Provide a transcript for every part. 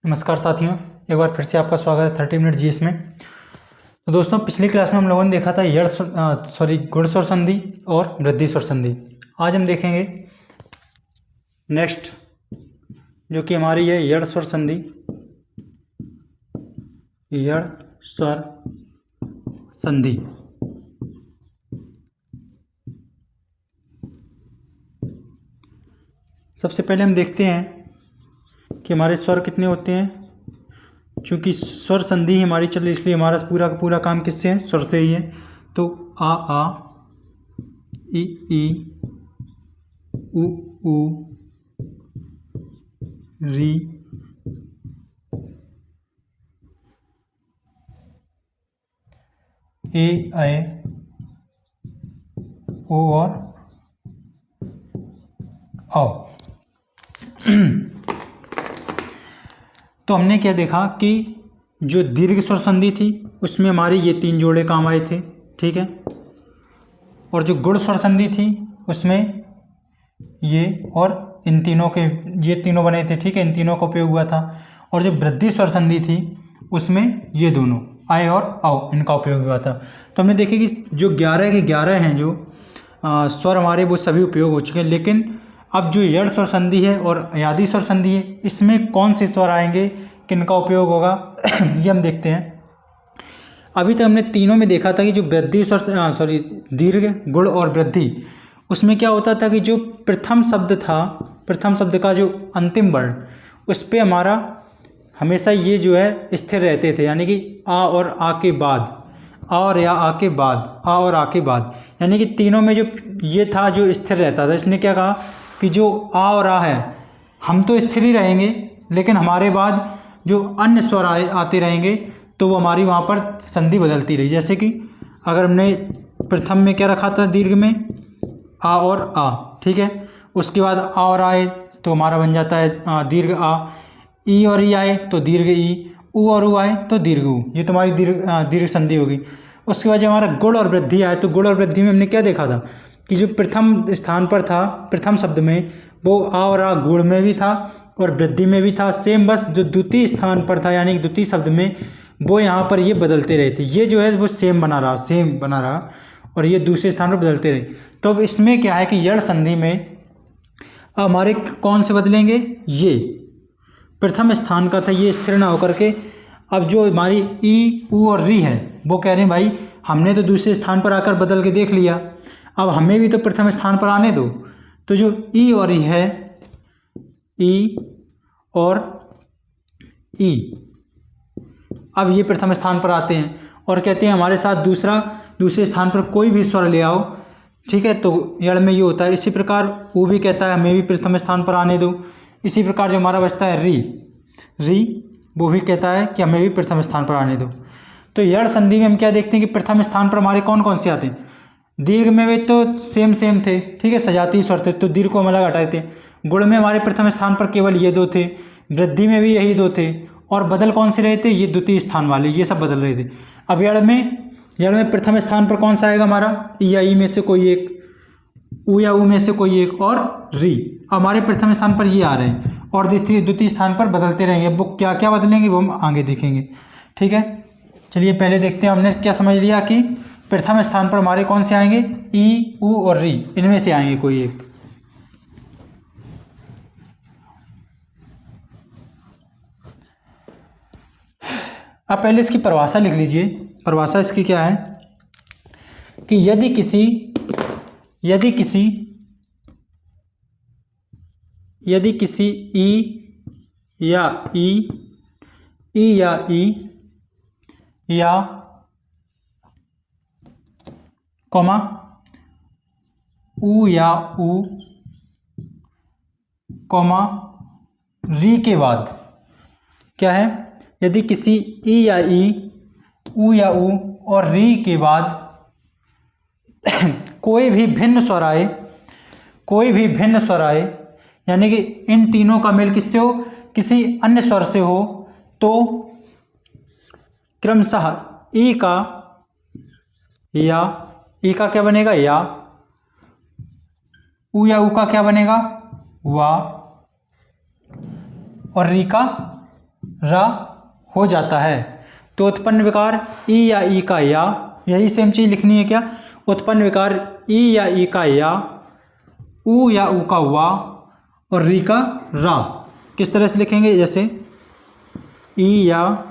नमस्कार साथियों, एक बार फिर से आपका स्वागत है 30 मिनट जीएस में। तो दोस्तों, पिछली क्लास में हम लोगों ने देखा था गुण स्वर संधि और वृद्धि स्वर संधि। आज हम देखेंगे नेक्स्ट जो कि हमारी है यड़ स्वर संधि। यड़ स्वर संधि सबसे पहले हम देखते हैं कि हमारे स्वर कितने होते हैं। चूँकि स्वर संधि हमारी चल रही इसलिए हमारा पूरा का पूरा काम किससे है? स्वर से ही है। तो आ ई उ री ए ओ और आओ। तो हमने क्या देखा कि जो दीर्घ स्वर संधि थी उसमें हमारी ये 3 जोड़े काम आए थे, ठीक है। और जो गुण स्वर संधि थी उसमें ये और इन तीनों के ये तीनों बने थे, ठीक है। इन तीनों का उपयोग हुआ था। और जो वृद्धि स्वर संधि थी उसमें ये दोनों आए और आओ इनका उपयोग हुआ था। तो हमने देखे कि जो 11 के 11 हैं जो स्वर हमारे वो सभी उपयोग हो चुके हैं। लेकिन अब जो यड़ स्वर संधि है और यादि स्वर संधि है इसमें कौन से स्वर आएंगे, किनका उपयोग होगा ये हम देखते हैं। अभी तक हमने तीनों में देखा था कि जो वृद्धि स्वर दीर्घ गुण और वृद्धि, उसमें क्या होता था कि जो प्रथम शब्द था, प्रथम शब्द का जो अंतिम वर्ण उस पर हमारा हमेशा ये जो है स्थिर रहते थे। यानी कि आ और आ के बाद, आ और या आ के बाद, आ और आ के बाद, यानी कि तीनों में जो ये था जो स्थिर रहता था। इसने क्या कहा कि जो आ और आ है हम तो स्थिर ही रहेंगे, लेकिन हमारे बाद जो अन्य स्वर आते रहेंगे तो वो हमारी वहाँ पर संधि बदलती रही। जैसे कि अगर हमने प्रथम में क्या रखा था दीर्घ में आ और आ, ठीक है। उसके बाद आ और आए तो हमारा बन जाता है दीर्घ आ। ई और ई आए तो दीर्घ ई, उ और उ आए तो दीर्घ उ। ये तो हमारी दीर्घ संधि होगी। उसके बाद जब हमारा गुण और वृद्धि आए तो गुण और वृद्धि में हमने क्या देखा था कि जो प्रथम स्थान पर था प्रथम शब्द में वो आ और आ गुण में भी था और वृद्धि में भी था सेम। बस जो द्वितीय स्थान पर था यानी कि द्वितीय शब्द में वो यहाँ पर ये बदलते रहे थे। ये जो है वो सेम बना रहा और ये दूसरे स्थान पर बदलते रहे। तो अब इसमें क्या है कि यड़ संधि में अब हमारे कौन से बदलेंगे, ये प्रथम स्थान का था ये स्थिर ना होकर के अब जो हमारी ई उ और री है वो कह रहे हैं भाई हमने तो दूसरे स्थान पर आकर बदल के देख लिया, अब हमें भी तो प्रथम स्थान पर आने दो। तो जो ई और ई है, ई और ई, अब ये प्रथम स्थान पर आते हैं और कहते हैं हमारे साथ दूसरे स्थान पर कोई भी स्वर ले आओ, ठीक है। तो यड़ में ये होता है। इसी प्रकार वो भी कहता है हमें भी प्रथम स्थान पर आने दो। इसी प्रकार जो हमारा बचता है री वो भी कहता है कि हमें भी प्रथम स्थान पर आने दो। तो यड़ संधि में हम क्या देखते हैं कि प्रथम स्थान पर हमारे कौन कौन से आते हैं। दीर्घ में भी तो सेम थे, ठीक है, सजातीय स्वर थे तो दीर्घ को हम अलग हटाए थे। गुण में हमारे प्रथम स्थान पर केवल ये 2 थे, वृद्धि में भी यही 2 थे और बदल कौन से रहे थे, ये द्वितीय स्थान वाले ये सब बदल रहे थे। अब यड़ में प्रथम स्थान पर कौन सा आएगा हमारा, ई या ई में से कोई एक, उ या उ में से कोई एक और री। हमारे प्रथम स्थान पर ये आ रहे हैं और द्वितीय स्थान पर बदलते रहेंगे। वो क्या क्या बदलेंगे वो हम आगे देखेंगे, ठीक है। चलिए पहले देखते हैं हमने क्या समझ लिया कि प्रथम स्थान पर हमारे कौन से आएंगे, ई उ और री, इनमें से आएंगे कोई एक। अब पहले इसकी परिभाषा लिख लीजिए। परिभाषा इसकी क्या है कि यदि किसी ई या ई या कॉमा उ या उ कॉमा री के बाद क्या है, यदि किसी ई या ई, उ या उ और री के बाद कोई भी भिन्न स्वर आए यानी कि इन तीनों का मेल किससे हो, किसी अन्य स्वर से हो, तो क्रमशः ई का क्या बनेगा या, उ या उ का क्या बनेगा वा, और री का रा हो जाता है। तो उत्पन्न विकार ई या ई का या, यही सेम चीज़ लिखनी है क्या, उत्पन्न विकार ई या ई का या, ऊ या ऊ का वा और री का रा। किस तरह से लिखेंगे, जैसे ई या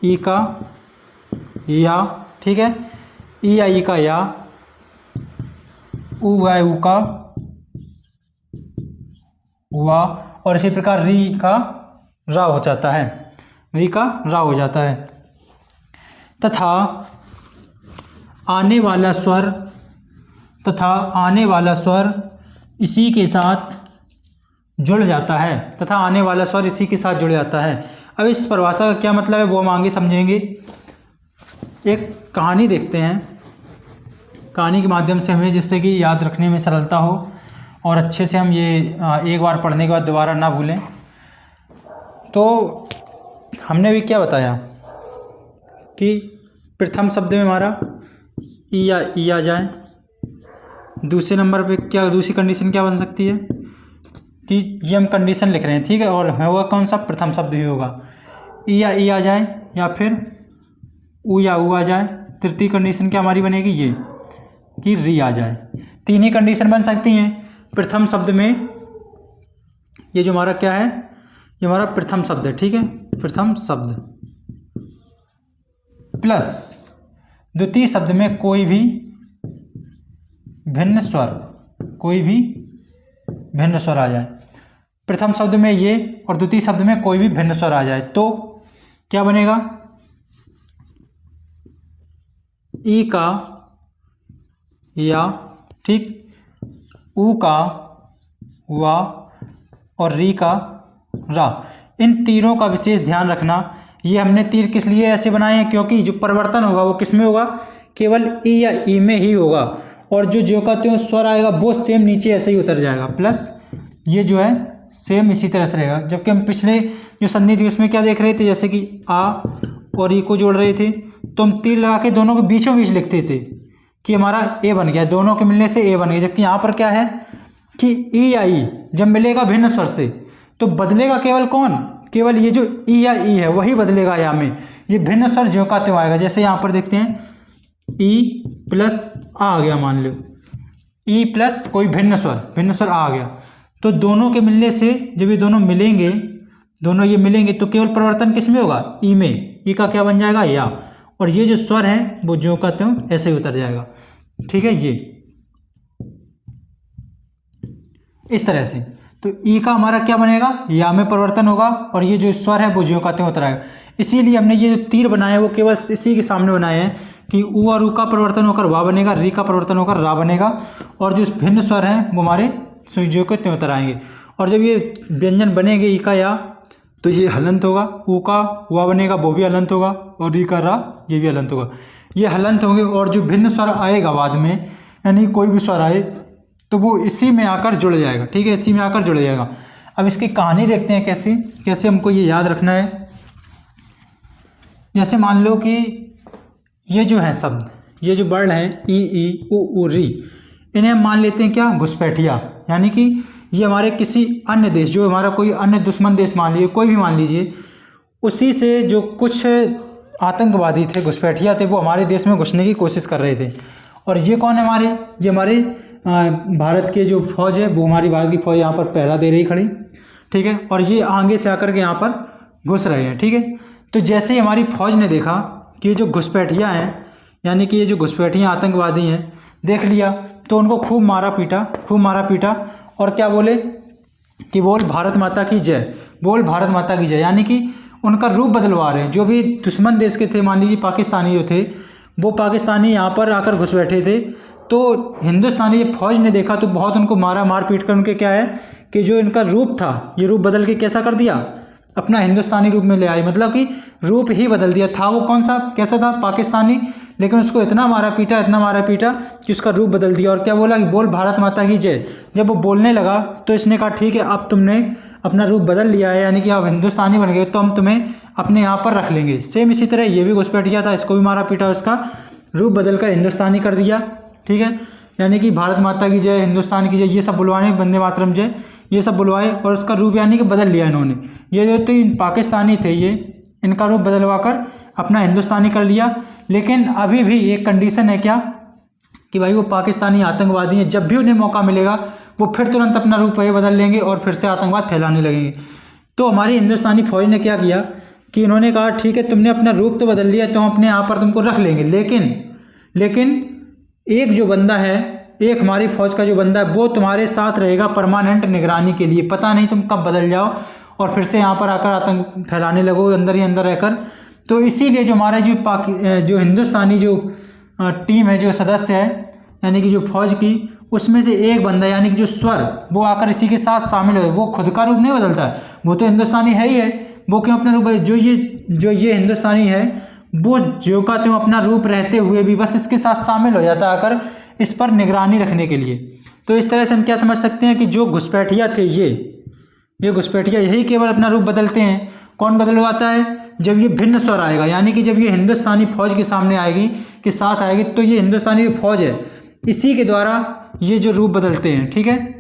ई का या, ठीक है, ई या ई का या, ऊ या ऊ का वा और इसी प्रकार री का रा हो जाता है, री का रा हो जाता है। तथा आने वाला स्वर इसी के साथ जुड़ जाता है, तथा आने वाला स्वर इसी के साथ जुड़ जाता है। अब इस परिभाषा का क्या मतलब है वो हम आगे समझेंगे। एक कहानी देखते हैं, कहानी के माध्यम से हमें जिससे कि याद रखने में सरलता हो और अच्छे से हम ये एक बार पढ़ने के बाद दोबारा ना भूलें। तो हमने भी क्या बताया कि प्रथम शब्द में हमारा ई या ई आ जाए। दूसरे नंबर पे क्या, दूसरी कंडीशन क्या बन सकती है कि ये हम कंडीशन लिख रहे हैं, ठीक है, और होगा कौन सा, प्रथम शब्द ही होगा, ई या ई आ जाए या फिर ऊ या ऊ आ जाए। तृतीय कंडीशन क्या हमारी बनेगी, ये कि री आ जाए। तीन ही कंडीशन बन सकती हैं प्रथम शब्द में। ये जो हमारा क्या है, ये हमारा प्रथम शब्द है, ठीक है, प्रथम शब्द प्लस द्वितीय शब्द में कोई भी भिन्न स्वर आ जाए। प्रथम शब्द में ये और द्वितीय शब्द में कोई भी भिन्न स्वर आ जाए तो क्या बनेगा, ई का या, ठीक, ऊ का वा और री का रा। इन तीरों का विशेष ध्यान रखना। ये हमने तीर किस लिए ऐसे बनाए हैं, क्योंकि जो परिवर्तन होगा वो किस में होगा, केवल ई या ई में ही होगा, और जो का त्यों स्वर आएगा वो सेम नीचे ऐसे ही उतर जाएगा, प्लस ये जो है सेम इसी तरह से रहेगा। जबकि हम पिछले जो संधि थी उसमें क्या देख रहे थे, जैसे कि आ और ई को जोड़ रहे थे तो हम तीर लगा के दोनों के बीचों बीच लिखते थे कि हमारा ए बन गया, दोनों के मिलने से ए बन गया। जबकि यहाँ पर क्या है कि ई या ई जब मिलेगा भिन्न स्वर से तो बदलेगा केवल कौन, केवल ये जो ई या ई है वही बदलेगा यहाँ में, ये भिन्न स्वर ज्यों का त्यों आएगा। जैसे यहाँ पर देखते हैं ई प्लस आ गया, मान लो ई प्लस कोई भिन्न स्वर आ गया, तो दोनों के मिलने से जब ये दोनों मिलेंगे, ये मिलेंगे तो केवल परिवर्तन किस में होगा, ई में। ई का क्या बन जाएगा, या, और ये जो स्वर है वो ज्यों का त्यों ऐसे ही उतर जाएगा, ठीक है, ये इस तरह से। तो ई का हमारा क्या बनेगा, या में परिवर्तन होगा और ये जो स्वर है वो ज्यों का त्यों उतर आएगा। इसीलिए हमने ये जो तीर बनाए हैं वो केवल इसी के सामने बनाए हैं कि ऊ और ऊ का परिवर्तन होकर वा बनेगा, री का परिवर्तन होकर रा बनेगा, और जो भिन्न स्वर हैं वो हमारे ज्यों के त्यों उतर आएंगे। और जब ये व्यंजन बनेंगे ई का या, तो ये हलंत होगा, ऊ का वा बनेगा वो भी हलंत होगा, और री का रा ये भी हलंत होगा, ये हलंत होंगे। और जो भिन्न स्वर आएगा बाद में, यानी कोई भी स्वर आए तो वो इसी में आकर जुड़ जाएगा, ठीक है, इसी में आकर जुड़ जाएगा। अब इसकी कहानी देखते हैं कैसे हमको ये याद रखना है। जैसे मान लो कि ये जो है शब्द, ये जो वर्ड हैं ई ई ऊ री, इन्हें हम मान लेते हैं क्या, घुसपैठिया, यानी कि ये हमारे किसी अन्य देश, जो हमारा कोई अन्य दुश्मन देश मान लीजिए, कोई भी मान लीजिए, उसी से जो कुछ आतंकवादी थे, घुसपैठिया थे, वो हमारे देश में घुसने की कोशिश कर रहे थे। और ये कौन है ये हमारे भारत के जो फौज है, वो हमारी भारत की फौज यहाँ पर पहरा दे रही खड़ी, ठीक है, और ये आगे से आकर के यहाँ पर घुस रहे हैं, ठीक है। तो जैसे ही हमारी फौज ने देखा कि ये जो घुसपैठिया हैं, यानी कि ये जो घुसपैठिया आतंकवादी हैं, देख लिया तो उनको खूब मारा पीटा और क्या बोले कि बोल भारत माता की जय, बोल भारत माता की जय, यानी कि उनका रूप बदलवा रहे हैं। जो भी दुश्मन देश के थे, मान लीजिए पाकिस्तानी जो थे, वो पाकिस्तानी यहाँ पर आकर घुस बैठे थे, तो हिंदुस्तानी फौज ने देखा तो बहुत उनको मार पीट कर उनके क्या है कि जो इनका रूप था, ये रूप बदल के कैसा कर दिया, अपना हिंदुस्तानी रूप में ले आए। मतलब कि रूप ही बदल दिया, था वो कौन सा, कैसा था, पाकिस्तानी, लेकिन उसको इतना मारा पीटा कि उसका रूप बदल दिया। और क्या बोला कि बोल भारत माता की जय। जब वो बोलने लगा तो इसने कहा ठीक है, अब तुमने अपना रूप बदल लिया है, यानी कि आप हिंदुस्तानी बन गए, तो हम तुम्हें अपने यहाँ पर रख लेंगे। सेम इसी तरह ये भी घुसपैठिया था, इसको भी मारा पीटा, उसका रूप बदल कर हिंदुस्तानी कर दिया, ठीक है, यानी कि भारत माता की जय, हिंदुस्तान की जय, ये सब बुलवाने, वंदे मातरम जय, ये सब बुलवाए और उसका रूप यानी कि बदल लिया इन्होंने। ये जो तो पाकिस्तानी थे, ये इनका रूप बदलवा कर अपना हिंदुस्तानी कर लिया। लेकिन अभी भी एक कंडीशन है क्या, कि भाई वो पाकिस्तानी आतंकवादी हैं, जब भी उन्हें मौका मिलेगा वो फिर तुरंत अपना रूप ये बदल लेंगे और फिर से आतंकवाद फैलाने लगेंगे। तो हमारी हिंदुस्तानी फौज ने क्या किया कि इन्होंने कहा ठीक है तुमने अपना रूप तो बदल लिया, तो हम अपने यहाँ पर तुमको रख लेंगे, लेकिन एक जो बंदा है, एक हमारी फौज का जो बंदा है वो तुम्हारे साथ रहेगा परमानेंट निगरानी के लिए। पता नहीं तुम कब बदल जाओ और फिर से यहाँ पर आकर आतंक फैलाने लगो अंदर ही अंदर रहकर। तो इसीलिए जो हमारे जो हिंदुस्तानी जो टीम है, जो सदस्य है यानी कि जो फौज की, उसमें से एक बंदा यानी कि जो स्वर, वो आकर इसी के साथ शामिल हो। वो खुद का रूप नहीं बदलता है, वो तो हिंदुस्तानी है ही है, वो क्यों अपना रूप, जो ये हिंदुस्तानी है वो ज्यों का त्यों अपना रूप रहते हुए भी बस इसके साथ शामिल हो जाता है आकर इस पर निगरानी रखने के लिए। तो इस तरह से हम क्या समझ सकते हैं कि जो घुसपैठिया थे, ये घुसपैठिया यही केवल अपना रूप बदलते हैं। कौन बदलवाता है? जब ये भिन्न स्वर आएगा, यानी कि जब ये हिंदुस्तानी फौज के सामने आएगी, के साथ आएगी, तो ये हिंदुस्तानी जो फौज है इसी के द्वारा ये जो रूप बदलते हैं। ठीक है,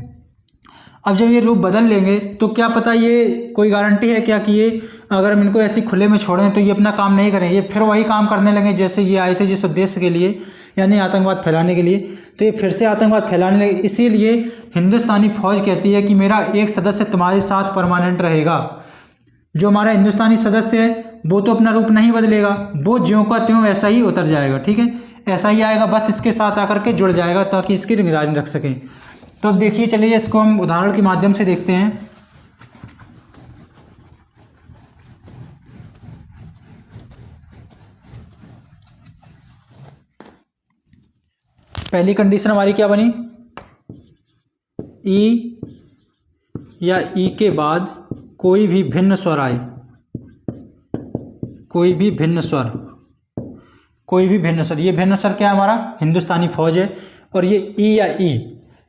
अब जब ये रूप बदल लेंगे तो क्या पता, ये कोई गारंटी है क्या कि ये अगर हम इनको ऐसे खुले में छोड़ें तो ये अपना काम नहीं करें, ये फिर वही काम करने लगे जैसे ये आए थे जिस उद्देश्य के लिए, यानी आतंकवाद फैलाने के लिए, तो ये फिर से आतंकवाद फैलाने लगे। इसीलिए हिंदुस्तानी फौज कहती है कि मेरा एक सदस्य तुम्हारे साथ परमानेंट रहेगा। जो हमारा हिंदुस्तानी सदस्य है वो तो अपना रूप नहीं बदलेगा, वो ज्यों का त्यों ऐसा ही उतर जाएगा। ठीक है, ऐसा ही आएगा, बस इसके साथ आकर के जुड़ जाएगा ताकि इसकी निगरानी रख सकें। तो अब देखिए, चलिए इसको हम उदाहरण के माध्यम से देखते हैं। पहली कंडीशन हमारी क्या बनी, ई या ई के बाद कोई भी भिन्न स्वर आए, कोई भी भिन्न स्वर, ये भिन्न स्वर क्या है? हमारा हिंदुस्तानी फौज है। और ये ई या ई,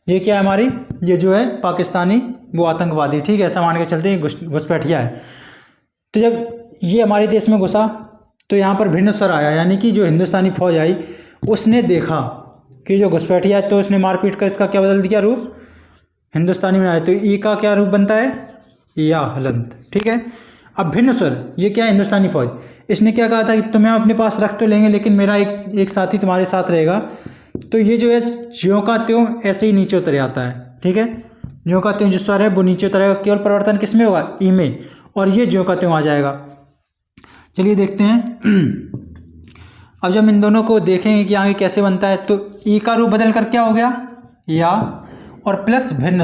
ये क्या है हमारी, ये जो है पाकिस्तानी वो आतंकवादी। ठीक है, ऐसा मान के चलते हैं घुसपैठिया है। तो जब ये हमारे देश में घुसा तो यहाँ पर भिन्न स्वर आया, यानी कि जो हिंदुस्तानी फौज आई उसने देखा कि जो घुसपैठिया है, तो उसने मारपीट कर इसका क्या बदल दिया, रूप हिंदुस्तानी में आया। तो ई का क्या रूप बनता है, या हलंत। ठीक है, अब भिन्न स्वर, ये क्या है, हिंदुस्तानी फौज, इसने क्या कहा था कि तुम्हें अपने पास रख तो लेंगे लेकिन मेरा एक साथी तुम्हारे साथ रहेगा। तो ये जो है ज्यों का त्यों ऐसे ही नीचे उतर आता है। ठीक है, ज्यों का त्यों जो स्वर है वो नीचे उतरेगा, केवल परिवर्तन किस में होगा, ई में, और ये ज्यों का त्यों आ जाएगा। चलिए देखते हैं। अब जब इन दोनों को देखेंगे कि आगे कैसे बनता है, तो ई का रूप बदल कर क्या हो गया, या, और प्लस भिन्न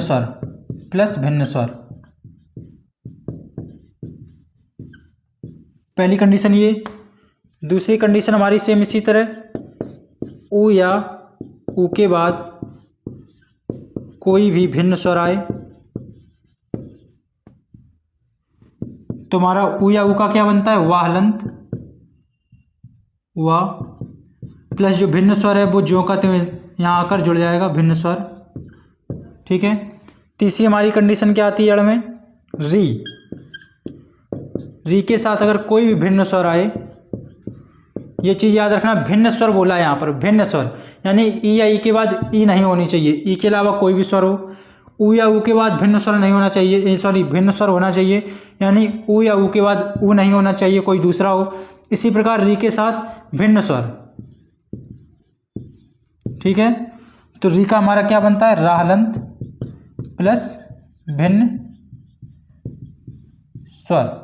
स्वर, पहली कंडीशन ये। दूसरी कंडीशन हमारी सेम इसी तरह, ऊ या ऊ के बाद कोई भी भिन्न स्वर आए, तो हमारा ऊ या ऊ का क्या बनता है, वाह हलंत, वाह, प्लस जो भिन्न स्वर है वो ज्यों का त्यों यहाँ आकर जुड़ जाएगा, भिन्न स्वर। ठीक है, तीसरी हमारी कंडीशन क्या आती है जड़ में, री के साथ अगर कोई भी भिन्न स्वर आए, ये चीज़ याद रखना, भिन्न स्वर बोला है यहाँ पर, भिन्न स्वर यानी ई या ई के बाद ई नहीं होनी चाहिए, ई के अलावा कोई भी स्वर हो। ऊ या ऊ के बाद भिन्न स्वर नहीं होना चाहिए, भिन्न स्वर होना चाहिए, यानी ऊ या ऊ के बाद ऊ नहीं होना चाहिए, कोई दूसरा हो। इसी प्रकार री के साथ भिन्न स्वर। ठीक है, तो री का हमारा क्या बनता है, रा हलंत प्लस भिन्न स्वर।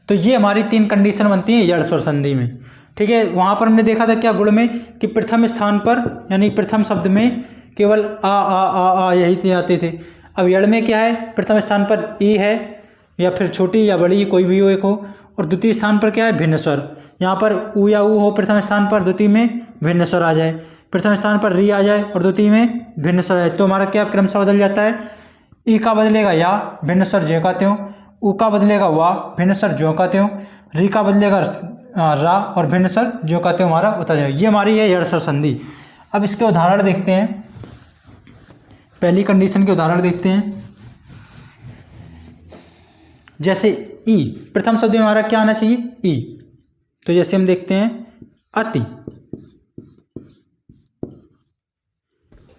तो ये हमारी तीन कंडीशन बनती है यड़ स्वर संधि में। ठीक है, वहाँ पर हमने देखा था क्या गुण में, कि प्रथम स्थान पर यानी प्रथम शब्द में केवल आ यही आते थे। अब यड़ में क्या है, प्रथम स्थान पर ई है, या फिर छोटी या बड़ी कोई भी हो एक हो, और द्वितीय स्थान पर क्या है, भिन्न स्वर। यहाँ पर ऊ या ऊ हो प्रथम स्थान पर, द्वितीय में भिन्न स्वर आ जाए, प्रथम स्थान पर री आ जाए और द्वितीय में भिन्न स्वर आ जाए, तो हमारा क्या क्रमशः बदल जाता है, ई का बदलेगा या, भिन्न स्वर ज्यों का त्यों, ऊ का बदलेगा वाह, भिन्न स्वर ज्यों का त्यों, री का बदलेगा रा, और भिन्न स्वर ज्यों का त्यों हमारा उतर जाएगा। ये हमारी है यड़ स्वर संधि। अब इसके उदाहरण देखते हैं, पहली कंडीशन के उदाहरण देखते हैं। जैसे ई, प्रथम शब्द में हमारा क्या आना चाहिए, ई, तो जैसे हम देखते हैं अति,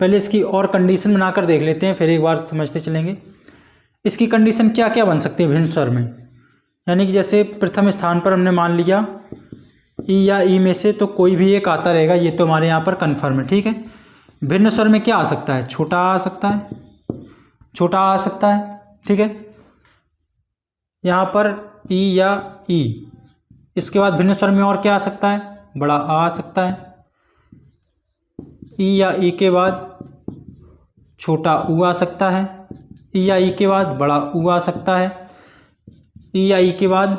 पहले इसकी और कंडीशन बनाकर देख लेते हैं, फिर एक बार समझते चलेंगे। इसकी कंडीशन क्या क्या बन सकती है भिन्न स्वर में, यानी कि जैसे प्रथम स्थान पर हमने मान लिया ई या ई में से तो कोई भी एक आता रहेगा, ये तो हमारे यहाँ पर कन्फर्म है, ठीक है। भिन्न स्वर में क्या आ सकता है, छोटा आ सकता है, छोटा आ सकता है, ठीक है। यहाँ पर ई या ई, इसके बाद भिन्न स्वर में और क्या आ सकता है, बड़ा आ सकता है। ई या ई के बाद छोटा ऊ आ सकता है, ई या ई के बाद बड़ा ऊ आ सकता है, ई या ई के बाद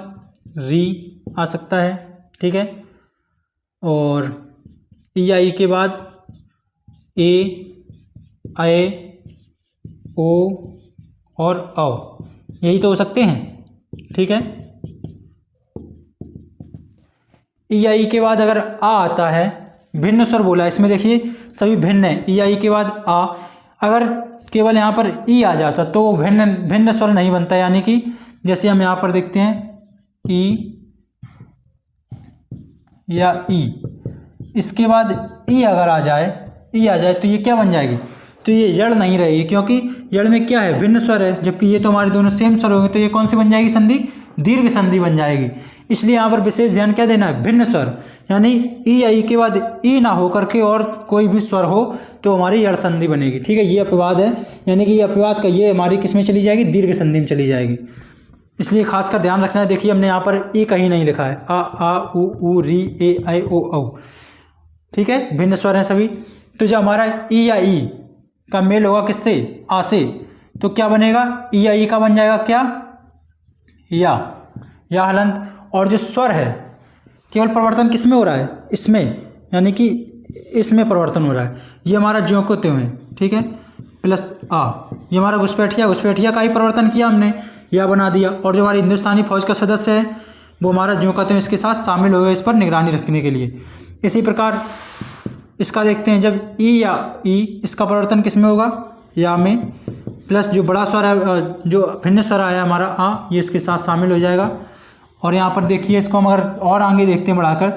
री आ सकता है, ठीक है। और ई या ई के बाद ए, ओ और औ, यही तो हो सकते हैं, ठीक है। ई या ई के बाद अगर आ आता है, भिन्न स्वर बोला इसमें, देखिए सभी भिन्न है। ई या ई के बाद आ, अगर केवल यहाँ पर ई आ जाता तो भिन्न भिन्न स्वर नहीं बनता, यानी कि जैसे हम यहाँ पर देखते हैं ई या ई, इसके बाद ई अगर आ जाए, ई आ जाए तो ये क्या बन जाएगी, तो ये जड़ नहीं रहेगी, क्योंकि जड़ में क्या है, भिन्न स्वर है, जबकि ये तो हमारे दोनों सेम स्वर होंगे, तो ये कौन सी बन जाएगी संधि, दीर्घ संधि बन जाएगी। इसलिए यहाँ पर विशेष ध्यान क्या देना है, भिन्न स्वर, यानी ई या ई के बाद ई ना हो करके और कोई भी स्वर हो तो हमारी जड़ संधि बनेगी, ठीक है। ये अपवाद है, यानी कि ये अपवाद का ये हमारी किस में चली जाएगी, दीर्घ संधि में चली जाएगी, इसलिए खासकर ध्यान रखना है। देखिए हमने यहाँ पर ए कहीं नहीं लिखा है, आ उ री ए ऐ ओ औ, ठीक है, भिन्न स्वर हैं सभी। तो जो हमारा ई या ई का मेल होगा किससे, आ से, तो क्या बनेगा, ई या ई का बन जाएगा क्या, या हलंत। और जो स्वर है केवल परिवर्तन किस में हो रहा है, इसमें, यानी कि इसमें परिवर्तन हो रहा है, ये हमारा ज्यों को त्यों है, ठीक है, प्लस आ, ये हमारा घुसपैठिया का ही परिवर्तन किया हमने, या बना दिया। और जो हमारी हिंदुस्तानी फौज का सदस्य है वो हमारा ज्यों का त्यों इसके साथ शामिल हो गया, इस पर निगरानी रखने के लिए। इसी प्रकार इसका देखते हैं, जब ई या ई, इसका परिवर्तन किस में होगा, या में, प्लस जो बड़ा स्वर है, जो भिन्न स्वर आया हमारा आ, ये इसके साथ शामिल हो जाएगा। और यहाँ पर देखिए इसको हम अगर और आगे देखते हैं बढ़ाकर,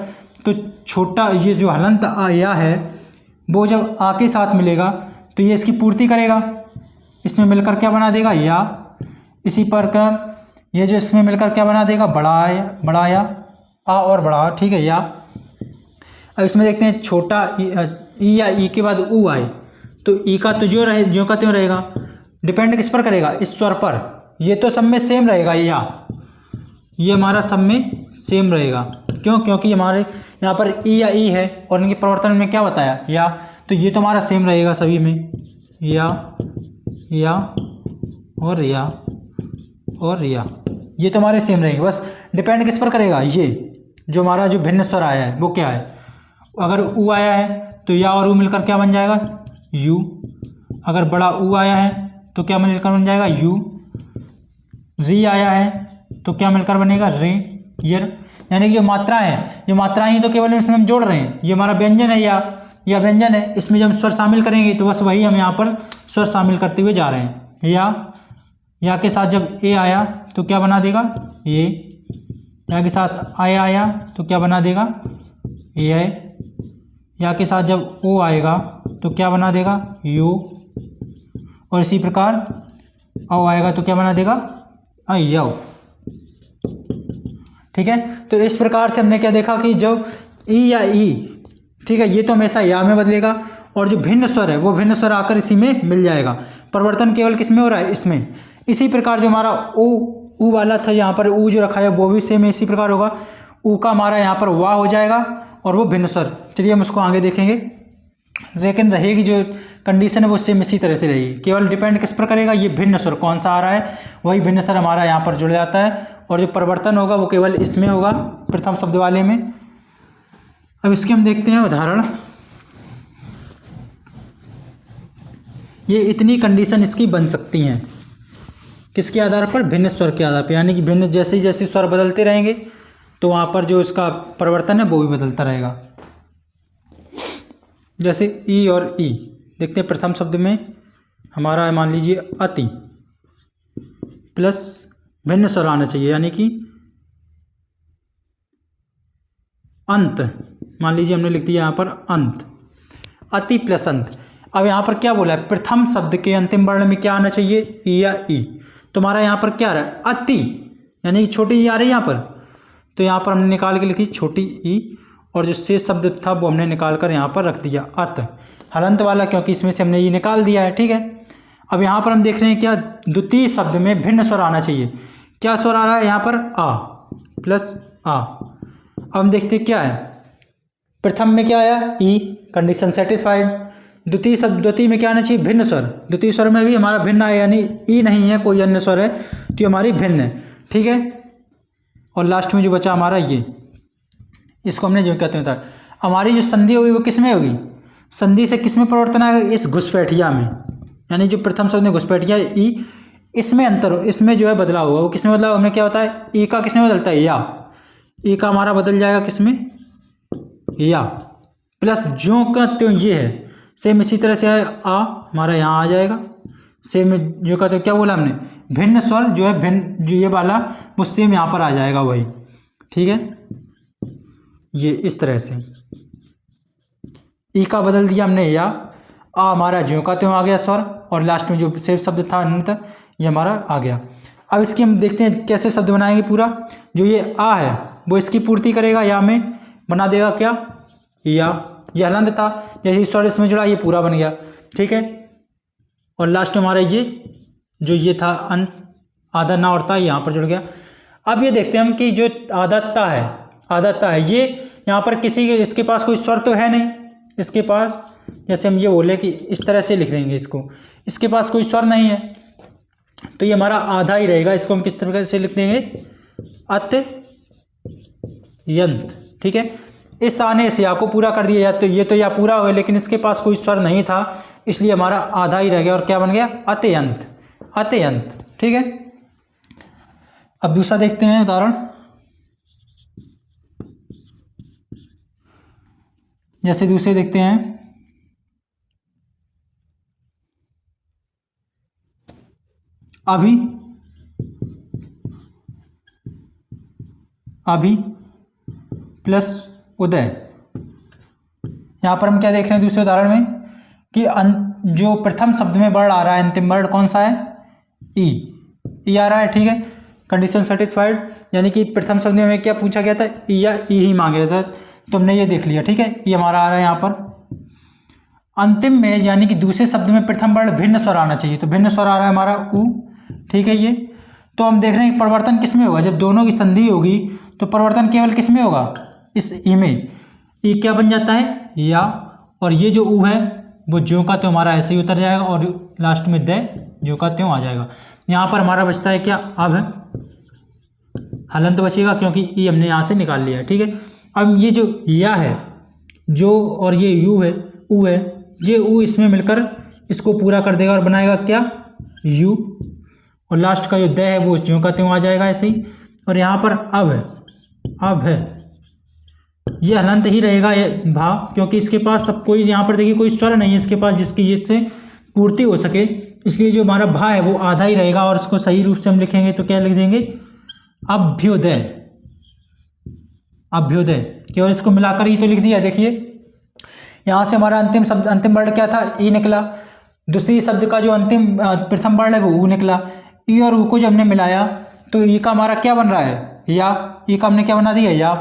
तो छोटा ये जो हलंत आ या है वो जब आ के साथ मिलेगा तो ये इसकी पूर्ति करेगा, इसमें मिलकर क्या बना देगा, या। इसी प्रकार ये जो इसमें मिलकर क्या बना देगा, बड़ा या आ और बड़ा, ठीक है, या। अब इसमें देखते हैं छोटा ई या ई के बाद ऊ आए तो ई का तो ज्यों का त्यों रहेगा, डिपेंड किस पर करेगा, इस स्वर पर। ये तो सब में सेम रहेगा, या ये हमारा सब में सेम रहेगा, क्यों, क्योंकि हमारे यहाँ पर ई या ई है और इनके परिवर्तन में क्या बताया, या, तो ये तो हमारा सेम रहेगा सभी में, या और या, ये तो हमारे सेम रहेंगे। बस डिपेंड किस पर करेगा, ये जो हमारा जो भिन्न स्वर आया है वो क्या है, अगर ऊ आया है तो या और ऊ मिलकर क्या बन जाएगा, यू। अगर बड़ा ऊ आया है तो क्या मिलकर बन जाएगा, यू। री आया है तो क्या मिलकर बनेगा, रे, यर। यानी कि जो मात्राएं ही तो केवल इसमें हम जोड़ रहे हैं, ये हमारा व्यंजन है या व्यंजन है, इसमें जब हम स्वर शामिल करेंगे तो बस वही हम यहाँ पर स्वर शामिल करते हुए जा रहे हैं। या के साथ जब ए आया तो क्या बना देगा, ये। या के साथ आया तो क्या बना देगा, ये। या के साथ जब ओ आएगा तो क्या बना देगा, यू। और इसी प्रकार औ आएगा तो क्या बना देगा, यौ, ठीक है। तो इस प्रकार से हमने क्या देखा कि जो ई या ई, ठीक है, ये तो हमेशा या में बदलेगा, और जो भिन्न स्वर है वो भिन्न स्वर आकर इसी में मिल जाएगा, परिवर्तन केवल किस में हो रहा है, इसमें। इसी प्रकार जो हमारा ऊ वाला था, यहाँ पर ऊ जो रखा है वो भी सेम इसी प्रकार होगा, ऊ का हमारा यहाँ पर वाह हो जाएगा और वो भिन्न स्वर। चलिए हम उसको आगे देखेंगे, लेकिन रहेगी जो कंडीशन है वो सेम इसी तरह से रहेगी, केवल डिपेंड किस पर करेगा, ये भिन्न स्वर कौन सा आ रहा है वही भिन्न स्वर हमारा यहाँ पर जुड़ जाता है, और जो परिवर्तन होगा वो केवल इसमें होगा, प्रथम शब्द वाले में। अब इसके हम देखते हैं उदाहरण। ये इतनी कंडीशन इसकी बन सकती हैं, किसके आधार पर, भिन्न स्वर के आधार पर, यानी कि भिन्न जैसे जैसे स्वर बदलते रहेंगे तो वहाँ पर जो इसका परिवर्तन है वो भी बदलता रहेगा। जैसे ई और ई देखते हैं, प्रथम शब्द में हमारा मान लीजिए अति प्लस भिन्न स्वर आना चाहिए, यानी कि अंत, मान लीजिए हमने लिख दिया यहाँ पर अंत, अति प्लस अंत। अब यहाँ पर क्या बोला है, प्रथम शब्द के अंतिम वर्ण में क्या आना चाहिए, ई या ई। तुम्हारा यहाँ पर क्या आ रहा है, अति, यानी कि छोटी ई आ रही है यहाँ पर, तो यहाँ पर हमने निकाल के लिखी छोटी ई, और जो शेष शब्द था वो हमने निकाल कर यहाँ पर रख दिया अत, हलंत वाला, क्योंकि इसमें से हमने ये निकाल दिया है। ठीक है, अब यहाँ पर हम देख रहे हैं क्या, द्वितीय शब्द में भिन्न स्वर आना चाहिए। क्या स्वर आ रहा है यहाँ पर, आ प्लस आ। अब हम देखते हैं क्या है, प्रथम में क्या आया, ई, कंडीशन सेटिस्फाइड। द्वितीय में क्या आना चाहिए, भिन्न स्वर। द्वितीय स्वर में भी हमारा भिन्न है, यानी ई नहीं है, कोई अन्य स्वर है तो हमारी भिन्न है। ठीक है, और लास्ट में जो बचा हमारा ये, इसको हमने जो कहते हैं, हमारी जो संधि होगी वो किस में होगी, संधि से किस में परिवर्तन आएगा, इस घुसपैठिया में, यानी जो प्रथम शब्द में घुसपैठिया ई, इसमें अंतर, इसमें जो है बदलाव होगा। वो किस में बदलाव, हमें क्या होता है, ई का किस में बदलता है, या, ई का हमारा बदल जाएगा किस में, या, प्लस जो का त्यों ये है, सेम इसी तरह से आ हमारा यहाँ आ जाएगा। सेम जो का तो क्या बोला हमने, भिन्न स्वर जो है, भिन्न जो ये वाला वो सेम यहाँ पर आ जाएगा वही। ठीक है, ये इस तरह से ई का बदल दिया हमने या, आ हमारा ज्यों का त्यों आ गया स्वर, और लास्ट में जो शेष शब्द था अनंत ये हमारा आ गया। अब इसकी हम देखते हैं कैसे शब्द बनाएंगे पूरा। जो ये आ है वो इसकी पूर्ति करेगा, या में बना देगा क्या, या, ये हलंत था, जैसे स्वर इसमें जुड़ा ये पूरा बन गया। ठीक है, और लास्ट में हमारा ये जो ये था अंत, आधा ना और ता यहाँ पर जुड़ गया। अब ये देखते हैं हम कि जो आदत्ता है ये यहाँ पर किसी, इसके पास कोई स्वर तो है नहीं इसके पास, जैसे हम ये बोले कि इस तरह से लिख देंगे इसको, इसके पास कोई स्वर नहीं है तो ये हमारा आधा ही रहेगा। इसको हम किस तरह से लिख देंगे, अत यंत। ठीक है, इस आने से या को पूरा कर दिया, या तो ये तो या पूरा हो गया, लेकिन इसके पास कोई स्वर नहीं था इसलिए हमारा आधा ही रह गया, और क्या बन गया, अत्यंत, अत्यंत। ठीक है, अब दूसरा देखते हैं उदाहरण। जैसे दूसरे देखते हैं, अभी, अभी प्लस उदय। यहाँ पर हम क्या देख रहे हैं दूसरे उदाहरण में कि जो प्रथम शब्द में वर्ण आ रहा है, अंतिम वर्ण कौन सा है, ई, ई आ रहा है। ठीक है, कंडीशन सेटिस्फाइड, यानी कि प्रथम शब्द में हमें क्या पूछा गया था, ई या ई ही मांगे था, तो हमने ये देख लिया। ठीक है, ये हमारा आ रहा है यहाँ पर। अंतिम में यानी कि दूसरे शब्द में प्रथम वर्ण भिन्न स्वर आना चाहिए, तो भिन्न स्वर आ रहा है हमारा उ। ठीक है, ये तो हम देख रहे हैं कि परिवर्तन किस में होगा, जब दोनों की संधि होगी तो परिवर्तन केवल किस में होगा, इस ई में। ई क्या बन जाता है, या, और ये जो उ है वो ज्यों का त्यों हमारा ऐसे ही उतर जाएगा, और लास्ट में दे ज्यों का त्यों आ जाएगा। यहाँ पर हमारा बचता है क्या, अब हलंत बचेगा क्योंकि ई हमने यहाँ से निकाल लिया है। ठीक है, अब ये जो या है जो, और ये यू है, उ है, ये उ इसमें मिलकर इसको पूरा कर देगा और बनाएगा क्या, यू, और लास्ट का जो द है वो ज्यों का त्यों आ जाएगा ऐसे ही। और यहाँ पर अब है ये हलंत ही रहेगा ये भा, क्योंकि इसके पास सब कोई, यहाँ पर देखिए कोई स्वर नहीं है इसके पास जिसकी जिससे पूर्ति हो सके, इसलिए जो हमारा भा है वो आधा ही रहेगा। और इसको सही रूप से हम लिखेंगे तो क्या लिख देंगे, अभ्युदय, अभ्युदय। केवल इसको मिलाकर ही तो लिख दिया। देखिए यहाँ से हमारा अंतिम शब्द, अंतिम वर्ण क्या था, ई निकला। दूसरी शब्द का जो अंतिम प्रथम वर्ण है वो ऊ निकला। ई और ऊ को जब हमने मिलाया तो ई का हमारा क्या बन रहा है, या। ई का हमने क्या बना दिया, या।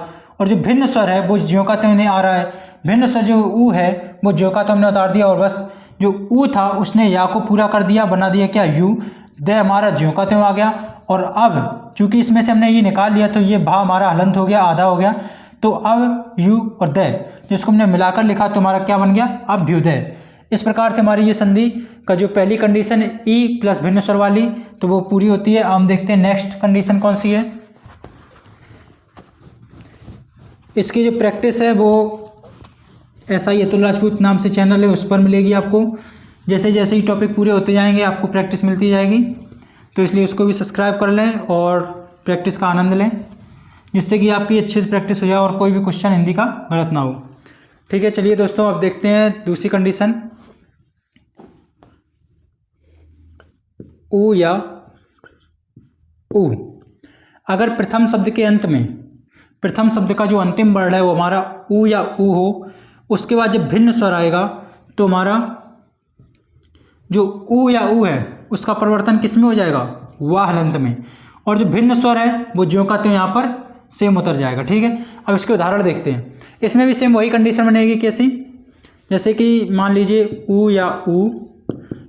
और जो भिन्न स्वर है वो ज्यों का त्यों आ रहा है। भिन्न स्वर जो ऊ है वो ज्यों का त्यों हमने उतार दिया, और बस जो ऊ था उसने या को पूरा कर दिया, बना दिया क्या, यू। द हमारा ज्यों का त्यों आ गया। और अब चूंकि इसमें से हमने ये निकाल लिया तो ये भा हमारा हलंत हो गया, आधा हो गया। तो अब यू और द जिसको हमने मिलाकर लिखा तो हमारा क्या बन गया, अभ्युदय। इस प्रकार से हमारी ये संधि का जो पहली कंडीशन है ई प्लस भिन्न स्वर वाली, तो वो पूरी होती है। हम देखते हैं नेक्स्ट कंडीशन कौन सी है। इसकी जो प्रैक्टिस है वो SI अतुल राजपूत नाम से चैनल है, उस पर मिलेगी आपको। जैसे जैसे ही टॉपिक पूरे होते जाएंगे आपको प्रैक्टिस मिलती जाएगी, तो इसलिए उसको भी सब्सक्राइब कर लें और प्रैक्टिस का आनंद लें, जिससे कि आपकी अच्छे से प्रैक्टिस हो जाए और कोई भी क्वेश्चन हिंदी का गलत ना हो। ठीक है, चलिए दोस्तों अब देखते हैं दूसरी कंडीशन। ऊ या ऊ, अगर प्रथम शब्द के अंत में प्रथम शब्द का जो अंतिम वर्ण है वो हमारा ऊ या ऊ हो, उसके बाद जब भिन्न स्वर आएगा तो हमारा जो ऊ या ऊ है उसका परिवर्तन किस में हो जाएगा, वाह हलंत में, और जो भिन्न स्वर है वो ज्यों का त्यों यहाँ पर सेम उतर जाएगा। ठीक है, अब इसके उदाहरण देखते हैं। इसमें भी सेम वही कंडीशन बनेगी। कैसी, जैसे कि मान लीजिए ऊ या ऊ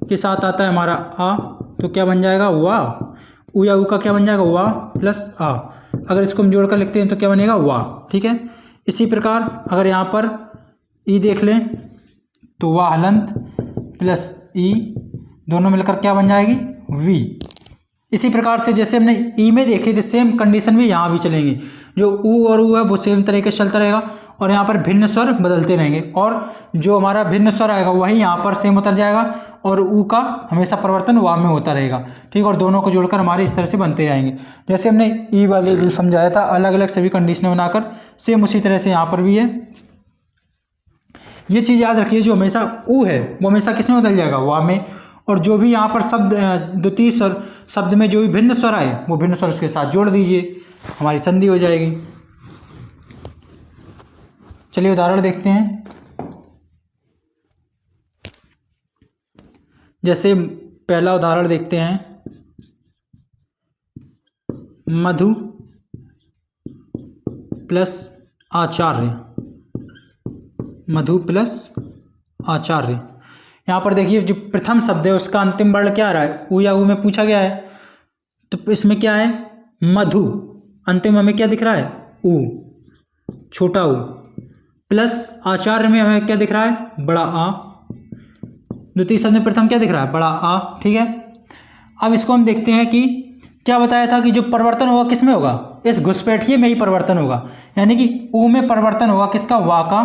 के साथ आता है हमारा आ, तो क्या बन जाएगा, वाह। ऊ या ऊ का क्या बन जाएगा, वाह प्लस आ। अगर इसको हम जोड़कर लिखते हैं तो क्या बनेगा, वाह। ठीक है, इसी प्रकार अगर यहाँ पर ई देख लें तो वाह हलंत प्लस ई दोनों मिलकर क्या बन जाएगी, वी। इसी प्रकार से जैसे हमने ई में देखे थे सेम कंडीशन में यहाँ भी चलेंगे। जो ऊ और ऊ है वो सेम तरीके से चलता रहेगा और यहाँ पर भिन्न स्वर बदलते रहेंगे, और जो हमारा भिन्न स्वर आएगा वही यहाँ पर सेम उतर जाएगा और ऊ का हमेशा परिवर्तन वाह में होता रहेगा। ठीक, और दोनों को जोड़कर हमारे इस तरह से बनते जाएंगे। जैसे हमने ई वाले भी समझाया था, अलग अलग सभी कंडीशनें बनाकर, सेम उसी तरह से यहाँ पर भी है। ये चीज़ याद रखिए, जो हमेशा ऊ है वो हमेशा किस में बदल जाएगा, वाह में, और जो भी यहाँ पर शब्द द्वितीय स्वर शब्द में जो भी भिन्न स्वर आए वो भिन्न स्वर उसके साथ जोड़ दीजिए, हमारी संधि हो जाएगी। चलिए उदाहरण देखते हैं। जैसे पहला उदाहरण देखते हैं, मधु प्लस आचार्य, मधु प्लस आचार्य। यहाँ पर देखिए जो प्रथम शब्द है उसका अंतिम वर्ण क्या आ रहा है, ऊ या ऊ में पूछा गया है, तो इसमें क्या है, मधु, अंतिम हमें क्या दिख रहा है, ऊ, छोटा ऊ, प्लस आचार्य में हमें क्या दिख रहा है, बड़ा आ। द्वितीय शब्द में प्रथम क्या दिख रहा है, बड़ा आ। ठीक है, अब इसको हम देखते हैं कि क्या बताया था कि जो परिवर्तन होगा किस में होगा, इस घुसपैठिए में ही परिवर्तन होगा, यानी कि ऊ में परिवर्तन होगा किसका, वाह का।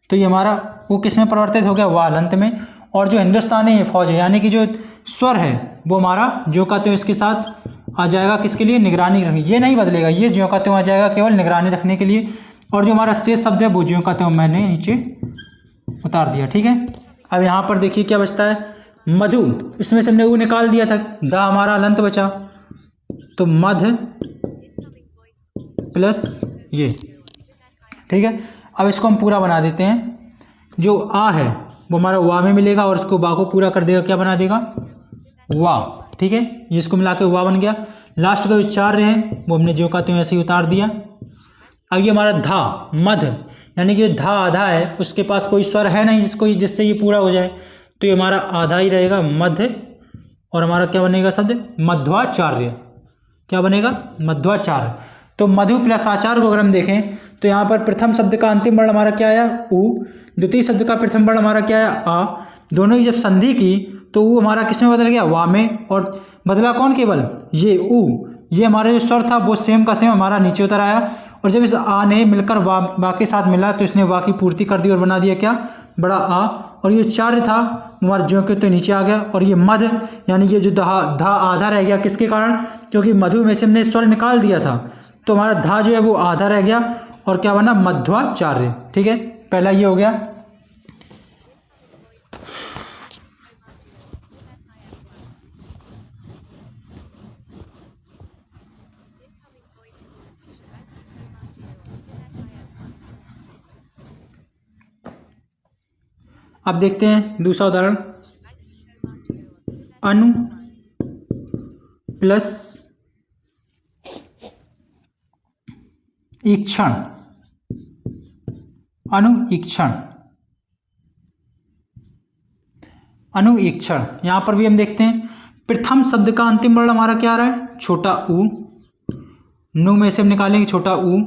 तो ये हमारा वो किस में परिवर्तित हो गया, वाह हलंत में। और जो हिंदुस्तानी फौज है यानी कि जो स्वर है वो हमारा ज्यों का त्यों इसके साथ आ जाएगा, किसके लिए, निगरानी रखने, ये नहीं बदलेगा, ये ज्यों का त्यों आ जाएगा केवल निगरानी रखने के लिए। और जो हमारा शेष शब्द है वो ज्यों का त्यों मैंने नीचे उतार दिया। ठीक है, अब यहाँ पर देखिए क्या बचता है, मधु, इसमें से हमने वो निकाल दिया था, द हमारा हलंत बचा, तो मध प्लस ये। ठीक है, अब इसको हम पूरा बना देते हैं। जो आ है वो हमारा वाह में मिलेगा और इसको वाह को पूरा कर देगा, क्या बना देगा, वाह। ठीक है, ये इसको मिला के वाह बन गया। लास्ट का जो चार्य है वो हमने जो का त्यों ऐसे ही उतार दिया। अब ये हमारा धा, मध, यानी कि धा आधा है, उसके पास कोई स्वर है नहीं जिससे ये पूरा हो जाए, तो ये हमारा आधा ही रहेगा, मध्य, और हमारा क्या बनेगा शब्द, मध्वाचार्य। क्या बनेगा, मध्वाचार्य। तो मधु प्लस आचार्य को अगर हम देखें तो यहाँ पर प्रथम शब्द का अंतिम वर्ण हमारा क्या आया, ऊ, द्वितीय शब्द का प्रथम वर्ण हमारा क्या आया, आ। दोनों की जब संधि की तो ऊ हमारा किस में बदल गया, वाह में, और बदला कौन, केवल ये ऊ। ये हमारा जो स्वर था वो सेम का सेम हमारा नीचे उतर आया, और जब इस आ ने मिलकर वाह के साथ मिला तो इसने वाह की पूर्ति कर दी और बना दिया क्या, बड़ा आ। और ये चार्य था हमारा ज्यों के तो नीचे आ गया, और ये मध यानी ये जो धा आधा रह गया, किसके कारण, क्योंकि मधु में से हमने स्वर निकाल दिया था, तो हमारा धा जो है वो आधा रह गया और क्या बना, मध्वाचार्य। ठीक है, पहला ये हो गया। अब देखते हैं दूसरा उदाहरण, अनु प्लस ईक्षण, अनुईक्षण, अनुईक्षण। यहां पर भी हम देखते हैं प्रथम शब्द का अंतिम वर्ण हमारा क्या आ रहा है, छोटा ऊ, नु में से हम निकालेंगे छोटा ऊ,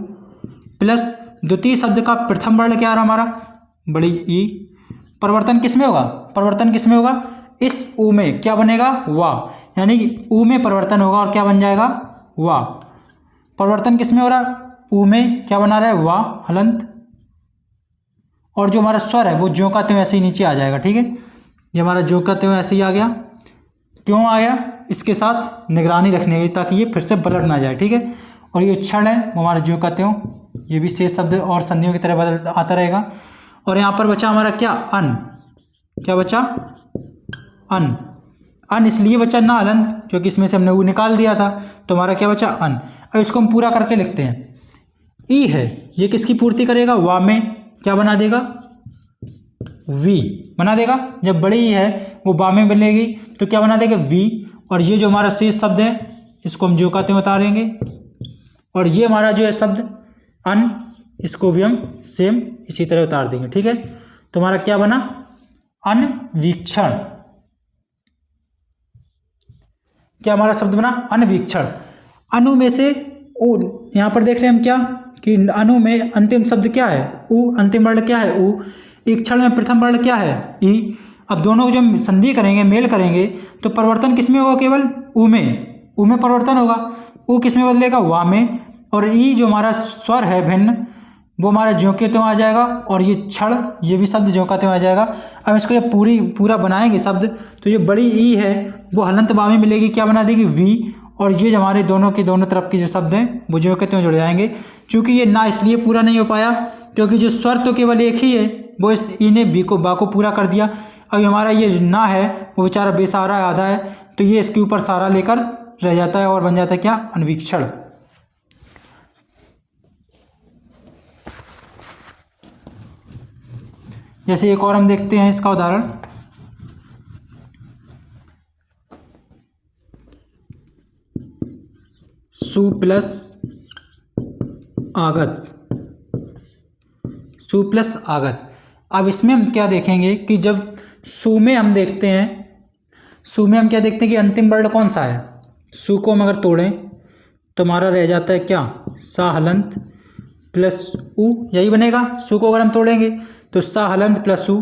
प्लस द्वितीय शब्द का प्रथम वर्ण क्या आ रहा हमारा, बड़ी ई। परिवर्तन किस में होगा, परिवर्तन किस में होगा, इस ऊ में क्या बनेगा, वाह, यानी कि ऊ में परिवर्तन होगा और क्या बन जाएगा, वाह। परिवर्तन किस में हो रहा, ऊ में, क्या बना रहा है, वाह हलंत, और जो हमारा स्वर है वो ज्यों का त्यों ऐसे ही नीचे आ जाएगा। ठीक है, ये हमारा ज्यों का त्यों ऐसे ही आ गया। क्यों आया, इसके साथ निगरानी रखने की, ताकि ये फिर से पलट ना जाए। ठीक है, और ये क्षण है वो हमारा ज्यों का त्यों, ये भी शेष शब्द और संधियों की तरह बदल आता रहेगा। और यहाँ पर बचा हमारा क्या, अन, क्या बचा, अन। अन इसलिए बचा ना हलंत क्योंकि इसमें से हमने वो निकाल दिया था, तो हमारा क्या बचा, अन। अब इसको हम पूरा करके लिखते हैं। ई है, ये किसकी पूर्ति करेगा, वाह में, क्या बना देगा, वी बना देगा। जब बड़ी ई है वो बा में बनेगी तो क्या बना देगा वी। और ये जो हमारा शेष शब्द है इसको हम जो का त्यों उतारेंगे। और ये हमारा जो है शब्द अन, इसको भी हम सेम इसी तरह उतार देंगे। ठीक है, तो हमारा क्या बना अनवीक्षण। क्या हमारा शब्द बना अनवीक्षण। अनु में से उ, यहाँ पर देख रहे हैं हम क्या कि अनु में अंतिम शब्द क्या है उ, अंतिम वर्ण क्या है उ, ईक्षण में प्रथम वर्ण क्या है ई। अब दोनों को जब संधि करेंगे मेल करेंगे तो परिवर्तन किसमें होगा केवल उ में परिवर्तन होगा। उ किसमें बदलेगा वा में। और ई जो हमारा स्वर है भिन्न वो हमारा ज्यों के त्यों आ जाएगा। और ये क्षण ये भी शब्द ज्यों का त्यों आ जाएगा। अब इसको जब पूरा बनाएंगे शब्द तो ये बड़ी ई है वो हलंत बा में मिलेगी, क्या बना देगी वी। और ये जो हमारे दोनों के दोनों तरफ के जो शब्द हैं वो ज्यों के त्यों जुड़ जाएंगे। चूँकि ये ना इसलिए पूरा नहीं हो पाया क्योंकि जो स्वर तो केवल एक ही है वो इस ई ने बी को बा को पूरा कर दिया। अब हमारा ये ना है वो बेचारा बेसहारा है, आधा है, तो ये इसके ऊपर सहारा लेकर रह जाता है और बन जाता है क्या अनवीक्षण। जैसे एक और हम देखते हैं इसका उदाहरण। सु प्लस आगत, सु प्लस आगत। अब इसमें हम क्या देखेंगे कि जब सु में हम देखते हैं, सु में हम क्या देखते हैं कि अंतिम वर्ण कौन सा है। सु को हम अगर तोड़ें तो हमारा रह जाता है क्या सा हलंत प्लस उ, यही बनेगा। सु को अगर हम तोड़ेंगे तो सा हलंत प्लस उ।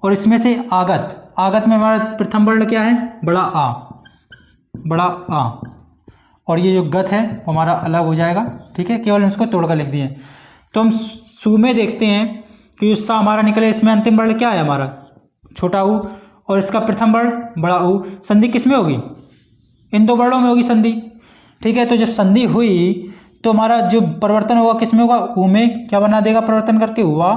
और इसमें से आगत, आगत में हमारा प्रथम वर्ण क्या है बड़ा आ, बड़ा आ। और ये जो गत है वो हमारा अलग हो जाएगा। ठीक है, केवल इसको तोड़कर लिख दिए। तो हम सु में देखते हैं कि जो सा हमारा निकले इसमें अंतिम वर्ण क्या है हमारा छोटा ऊ और इसका प्रथम वर्ण बड़ा ऊ। संधि किस में होगी इन दो वर्णों में होगी संधि। ठीक है, तो जब संधि हुई तो हमारा जो परिवर्तन होगा किस में होगा ऊ में। क्या बना देगा परिवर्तन करके वा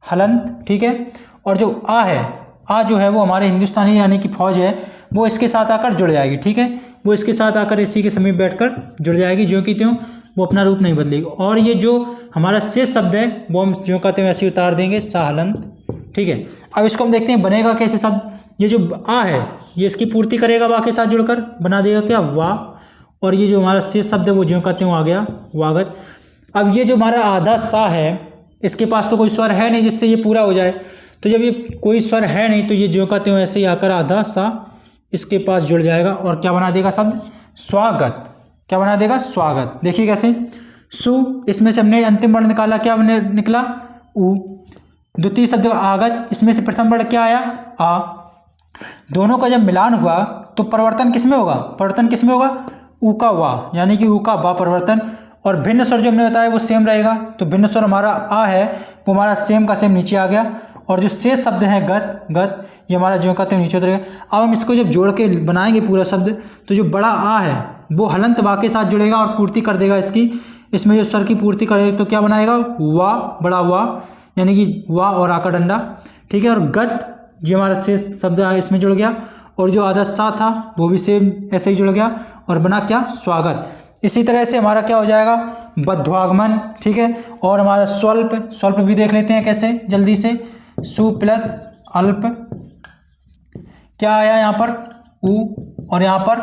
हलंत। ठीक है, और जो आ है आ जो है वो हमारे हिंदुस्तानी यानी कि फौज है वो इसके साथ आकर जुड़ जाएगी। ठीक है, वो इसके साथ आकर इसी के समीप बैठकर जुड़ जाएगी ज्यों की त्यों, वो अपना रूप नहीं बदलेगी। और ये जो हमारा शेष शब्द है वो हम ज्यों का त्यों ऐसे उतार देंगे सा हलंत। ठीक है, अब इसको हम देखते हैं बनेगा कैसे शब्द। ये जो आ है ये इसकी पूर्ति करेगा वा के साथ जुड़कर, बना देगा क्या वा। और ये जो हमारा शेष शब्द है वो ज्यों का त्यों आ गया वागत। अब ये जो हमारा आधा सा है इसके पास तो कोई स्वर है नहीं जिससे ये पूरा हो जाए। तो जब ये कोई स्वर है नहीं तो ये ज्यों का त्यों ऐसे ही आकर आधा सा इसके पास जुड़ जाएगा और क्या बना देगा शब्द स्वागत। क्या बना देगा स्वागत। देखिए कैसे सु, इसमें से हमने अंतिम वर्ण निकाला, क्या निकला उ। द्वितीय शब्द आगत, इसमें से प्रथम वर्ण क्या आया आ। दोनों का जब मिलान हुआ तो परिवर्तन किसमें होगा, परिवर्तन किसमें होगा ऊ का वा, यानी कि ऊ का वा परिवर्तन। और भिन्न स्वर जो हमने बताया वो सेम रहेगा। तो भिन्न स्वर हमारा आ है वो हमारा सेम का सेम नीचे आ गया। और जो शेष शब्द है गत, गत ये हमारा ज्यों का त्यों नीचे उतरेगा। अब हम इसको जब जोड़ के बनाएंगे पूरा शब्द तो जो बड़ा आ है वो हलंत वा के साथ जुड़ेगा और पूर्ति कर देगा इसकी, इसमें जो स्वर की पूर्ति करेगा तो क्या बनाएगा वा, बड़ा वा, यानी कि वा और आ का डंडा। ठीक है, और गत जो हमारा शेष शब्द इसमें जुड़ गया। और जो आधा सा था वो भी सेम ऐसे ही जुड़ गया और बना क्या स्वागत। इसी तरह से हमारा क्या हो जाएगा बद्ध्वागमन। ठीक है, और हमारा स्वल्प, स्वल्प भी देख लेते हैं कैसे जल्दी से। सु प्लस अल्प, क्या आया यहाँ पर उ और यहाँ पर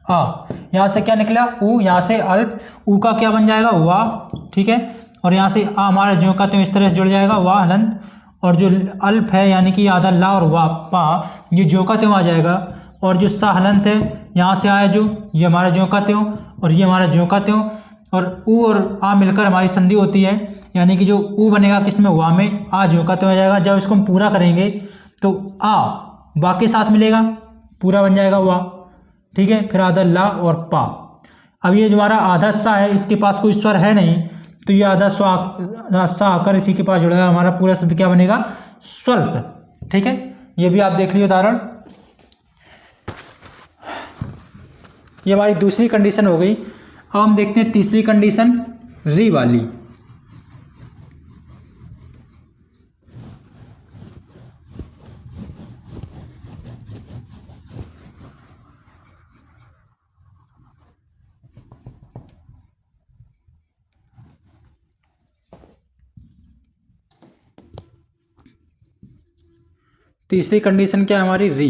आ, यहाँ से क्या निकला उ, यहाँ से अल्प, उ का क्या बन जाएगा वा। ठीक है, और यहाँ से आ हमारा ज्यों का त्यों इस तरह से जुड़ जाएगा वा हलंत। और जो अल्प है यानी कि आधा ला और वा पा ये ज्यों का त्यों आ जाएगा। और जो सा हलंत है यहाँ से आया जो ये हमारा ज्यों का त्यों और ये हमारा ज्यों का त्यों। और उ और आ मिलकर हमारी संधि होती है यानी कि जो उ बनेगा किसमें वा में, आ ज्यों का त्यों आ जाएगा। जब इसको हम पूरा करेंगे तो आ वा के साथ मिलेगा, पूरा बन जाएगा वा। ठीक है, फिर आधा ला और पा। अब ये जो हमारा आधा सा है इसके पास कोई स्वर है नहीं तो ये आधा सा आकर इसी के पास जुड़ेगा, हमारा पूरा शब्द क्या बनेगा स्वल्प। ठीक है, ये भी आप देख लीजिए उदाहरण। ये हमारी दूसरी कंडीशन हो गई। अब हम देखते हैं तीसरी कंडीशन री वाली। तीसरी कंडीशन क्या है हमारी, री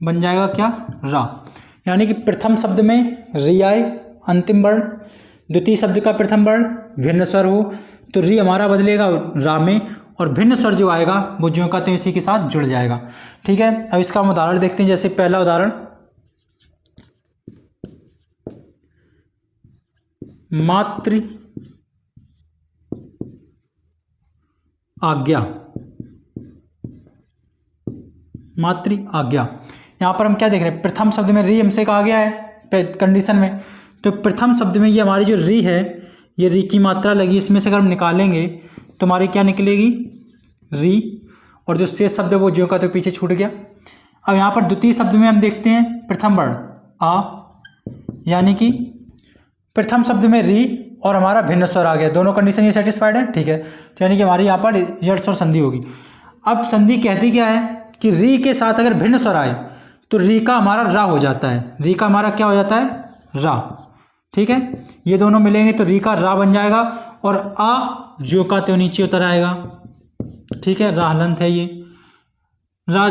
बन जाएगा क्या, रा। यानी कि प्रथम शब्द में री आए अंतिम वर्ण, द्वितीय शब्द का प्रथम वर्ण भिन्न स्वर हो तो री हमारा बदलेगा रा में, और भिन्न स्वर जो आएगा वो ज्यों का त्यों इसी के साथ जुड़ जाएगा। ठीक है, अब इसका हम उदाहरण देखते हैं। जैसे पहला उदाहरण, मातृ आज्ञा, मातृ आज्ञा। यहाँ पर हम क्या देख रहे हैं, प्रथम शब्द में री हमसे कहा गया है कंडीशन में, तो प्रथम शब्द में ये हमारी जो री है, ये री की मात्रा लगी, इसमें से अगर हम निकालेंगे तो हमारी क्या निकलेगी, री, और जो शेष शब्द है वो ज्यों का त्यों पीछे छूट गया। अब यहाँ पर द्वितीय शब्द में हम देखते हैं प्रथम वर्ण आ, यानी कि प्रथम शब्द में री और हमारा भिन्न स्वर आ गया, दोनों कंडीशन ये सेटिस्फाइड है। ठीक है, तो यानी कि हमारी यहाँ पर यड़ स्वर संधि होगी। अब संधि कहती क्या है कि री के साथ अगर भिन्न स्वर आए तो री का हमारा रा हो जाता है, री का हमारा क्या हो जाता है, रा। ठीक है, ये दोनों मिलेंगे तो री का रा बन जाएगा, और आ ज्यों का त्यों नीचे उतर आएगा। ठीक है, रा हलंत है, ये रा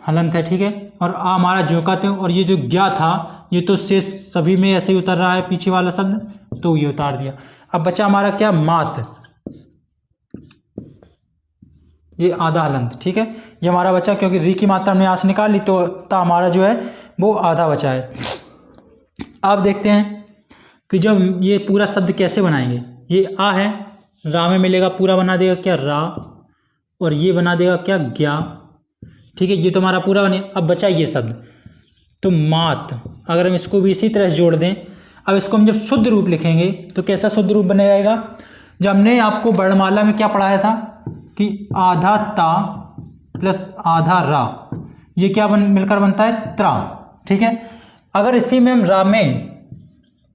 हलंत है। ठीक है, और आ हमारा ज्यों का त्यों, और ये जो ज्ञा था ये तो शेष सभी में ऐसे ही उतर रहा है पीछे वाला शब्द, तो ये उतार दिया। अब बचा हमारा क्या, मात, ये आधा हलंत। ठीक है, ये हमारा बचा, क्योंकि री की मात्रा हमने यहाँ से निकाल ली तो ता हमारा जो है वो आधा बचा है। अब देखते हैं कि जब ये पूरा शब्द कैसे बनाएंगे। ये आ है, रा में मिलेगा, पूरा बना देगा क्या, रा, और ये बना देगा क्या, ज्ञा। ठीक है, ये तो हमारा पूरा बने। अब बचा ये शब्द तो मात, अगर हम इसको भी इसी तरह से जोड़ दें, अब इसको हम जब शुद्ध रूप लिखेंगे तो कैसा शुद्ध रूप बन जाएगा, जब हमने आपको वर्णमाला में क्या पढ़ाया था कि आधा ता प्लस आधा रा, ये क्या मिलकर बनता है, त्रा। ठीक है, अगर इसी में हम रा में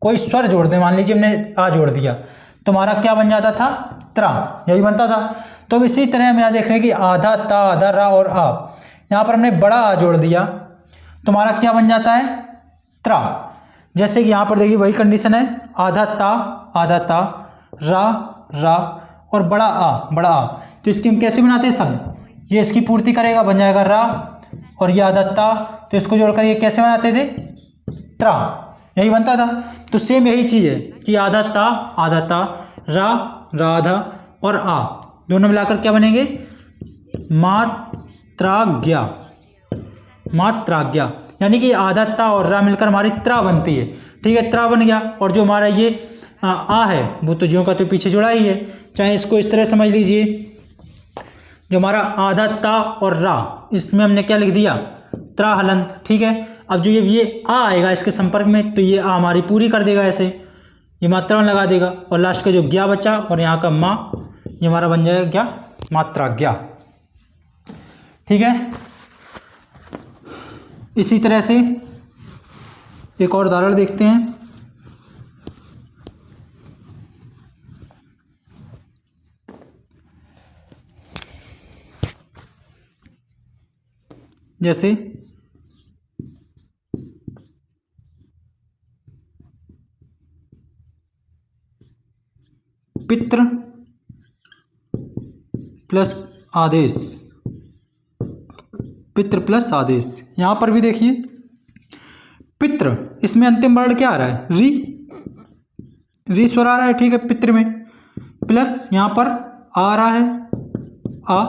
कोई स्वर जोड़ दें, मान लीजिए हमने आ जोड़ दिया तो हमारा क्या बन जाता था, त्रा, यही बनता था। तो अब इसी तरह हम यहाँ देख रहे हैं कि आधा ता आधा रा और आ, यहाँ पर हमने बड़ा आ जोड़ दिया तो हमारा क्या बन जाता है, त्रा। जैसे कि यहाँ पर देखिए वही कंडीशन है, आधा ता रा रा और बड़ा आ, तो इसकी हम कैसे बनाते हैं शब्द, ये इसकी पूर्ति करेगा, बन जाएगा रा, और ये आधा ता, तो इसको जोड़कर ये कैसे बनाते थे, त्रा, यही बनता था। तो सेम यही चीज़ है कि आधा ता रा राधा और आ दोनों मिलाकर क्या बनेंगे, मात्राज्ञा, मात्राज्ञा। यानी कि आधा ता और रा मिलकर हमारी त्रा बनती है। ठीक है, त्रा बन गया, और जो हमारा ये आ है वो तो ज्यों का तो पीछे जुड़ा ही है। चाहे इसको इस तरह समझ लीजिए, जो हमारा आधा ता और रा, इसमें हमने क्या लिख दिया, त्रा हलंत। ठीक है, अब जो ये आ आएगा इसके संपर्क में तो ये आ हमारी पूरी कर देगा, ऐसे ये मात्रा में लगा देगा, और लास्ट का जो ज्ञा बचा और यहाँ का माँ, ये हमारा बन जाएगा क्या, मात्राज्ञा। ठीक है, इसी तरह से एक और उदाहरण देखते हैं। जैसे पितृ प्लस आदेश, पितृ प्लस आदेश। यहां पर भी देखिए पितृ, इसमें अंतिम वर्ण क्या आ रहा है, री स्वर आ रहा है। ठीक है, पितृ में प्लस यहाँ पर आ रहा है, आ,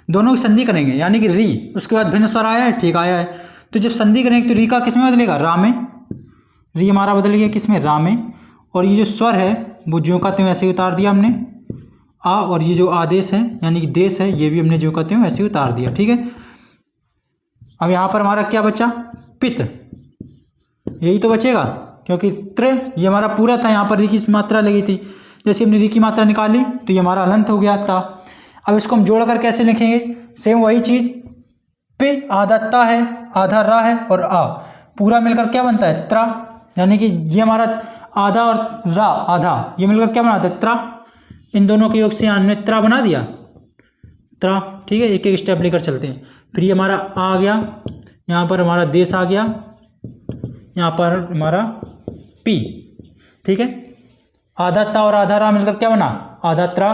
दोनों की संधि करेंगे, यानी कि री, उसके बाद भिन्न स्वर आया है, ठीक आया है, तो जब संधि करेंगे तो री का किस में बदलेगा, रा में, री हमारा बदल गया किस में, रा में, और ये जो स्वर है वो ज्यों का त्यों ऐसे ही उतार दिया हमने, आ, और ये जो आदेश है यानी कि देश है ये भी हमने ज्यों का त्यों ऐसे ही उतार दिया। ठीक है, अब यहाँ पर हमारा क्या बचा, पित, यही तो बचेगा, क्योंकि त्र ये हमारा पूरा था, यहाँ पर री की मात्रा लगी थी, जैसे हमने री की मात्रा निकाली तो ये हमारा हलंत हो गया था। अब इसको हम जोड़कर कैसे लिखेंगे, सेम वही चीज़, पे आधा ता है, आधा रा है और आ, पूरा मिलकर क्या बनता है, त्रा, यानी कि ये हमारा आधा और रा आधा ये मिलकर क्या बनाता है, त्रा, इन दोनों के योग से हमने त्रा बना दिया, त्रा। ठीक है, एक एक स्टेप लेकर चलते हैं। फिर ये हमारा आ गया, यहाँ पर हमारा देश आ गया, यहाँ पर हमारा पी। ठीक है, आधा ता और आधा रा मिलकर क्या बना, आधा त्रा,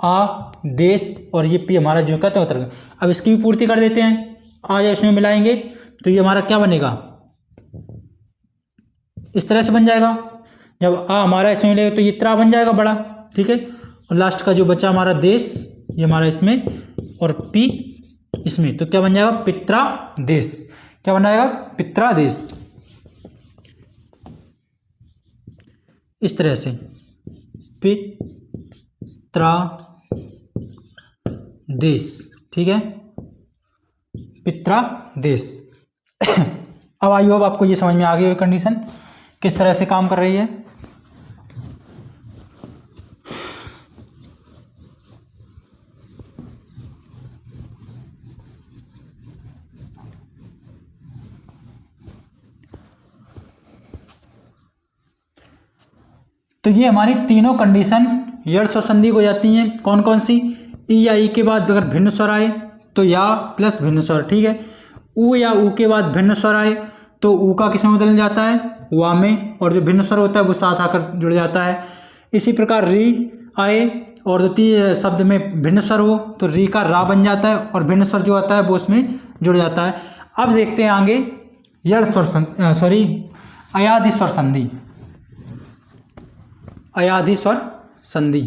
आ देश और ये पी हमारा जो कहते हैं उतर गया। अब इसकी भी पूर्ति कर देते हैं, आ या इसमें मिलाएंगे तो ये हमारा क्या बनेगा, इस तरह से बन जाएगा। जब आ हमारा इसमें मिलेगा तो ये त्रा बन जाएगा बड़ा, ठीक है। और लास्ट का जो बचा हमारा देश, ये हमारा इसमें और पी इसमें, तो क्या बन जाएगा, पित्रा देश। क्या बन जाएगा, पित्रा देश। इस तरह से पित्रा देश, ठीक है, पित्रा देश। अब आई होप आपको ये समझ में आ गई कंडीशन किस तरह से काम कर रही है। तो ये हमारी तीनों कंडीशन यर्स और संधि हो जाती हैं। कौन कौन सी, ई या ई के बाद अगर भिन्न स्वर आए तो या प्लस भिन्न स्वर, ठीक है। ऊ या ऊ के बाद भिन्न स्वर आए तो ऊ का किस में बदल जाता है, वा में, और जो भिन्न स्वर होता है वो साथ आकर जुड़ जाता है। इसी प्रकार री आए और द्वितीय शब्द में भिन्न स्वर हो तो री का रा बन जाता है और भिन्न स्वर जो आता है वो उसमें जुड़ जाता है। अब देखते हैं आगे यर्स और अयाधि स्वर संधि। अयाधि स्वर संधि,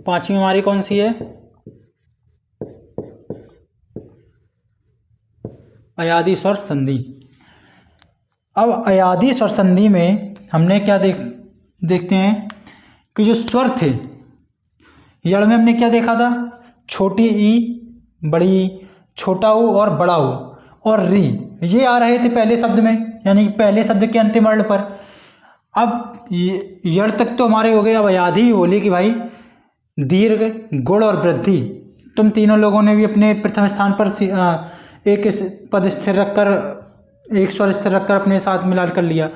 पांचवी हमारी कौन सी है, अयाधि स्वर संधि। अब अयाधि स्वर संधि में हमने क्या देखते हैं कि जो स्वर थे, यड़ में हमने क्या देखा था, छोटी ई, बड़ी ई, छोटा ऊ और बड़ा ऊ और री, ये आ रहे थे पहले शब्द में, यानी पहले शब्द के अंतिम वर्ण पर। अब यड़ तक तो हमारे हो गए। अब अयाधि बोली कि भाई दीर्घ, गुण और वृद्धि, तुम तीनों लोगों ने भी अपने प्रथम स्थान पर एक पद स्थिर रखकर, एक स्वर स्थिर रखकर अपने साथ मिला कर लिया।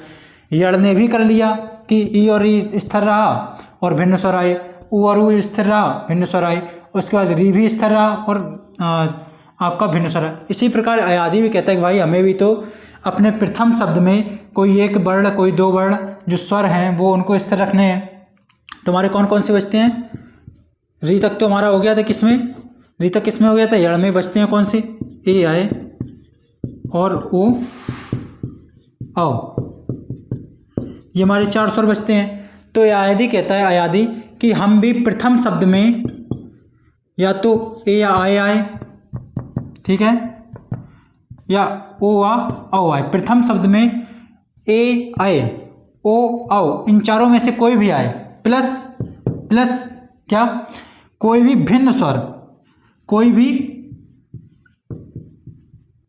यड़ ने भी कर लिया कि ई और ई स्थिर रहा और भिन्न स्वर आए, ऊ और ऊ स्थिर रहा, भिन्न स्वर आए, उसके बाद री भी स्थिर रहा और आपका भिन्न स्वर आए। इसी प्रकार अयाधि भी कहता है कि भाई हमें भी तो अपने प्रथम शब्द में कोई एक वर्ण, कोई दो वर्ण जो स्वर हैं वो उनको स्थिर रखने हैं। तुम्हारे कौन कौन से बचते हैं, री तक तो हमारा हो गया था, किसमें, री तक किसमें हो गया था, यड़ में बचते हैं कौन से, ए आए और ओ आओ, ये हमारे चार स्वर बचते हैं। तो अयाधि कहता है, अयाधि कि हम भी प्रथम शब्द में या तो ए या आए आए, ठीक है, या ओ आ औ आए। प्रथम शब्द में ए आए, ओ आओ, इन चारों में से कोई भी आए, प्लस क्या, कोई भी भिन्न स्वर, कोई भी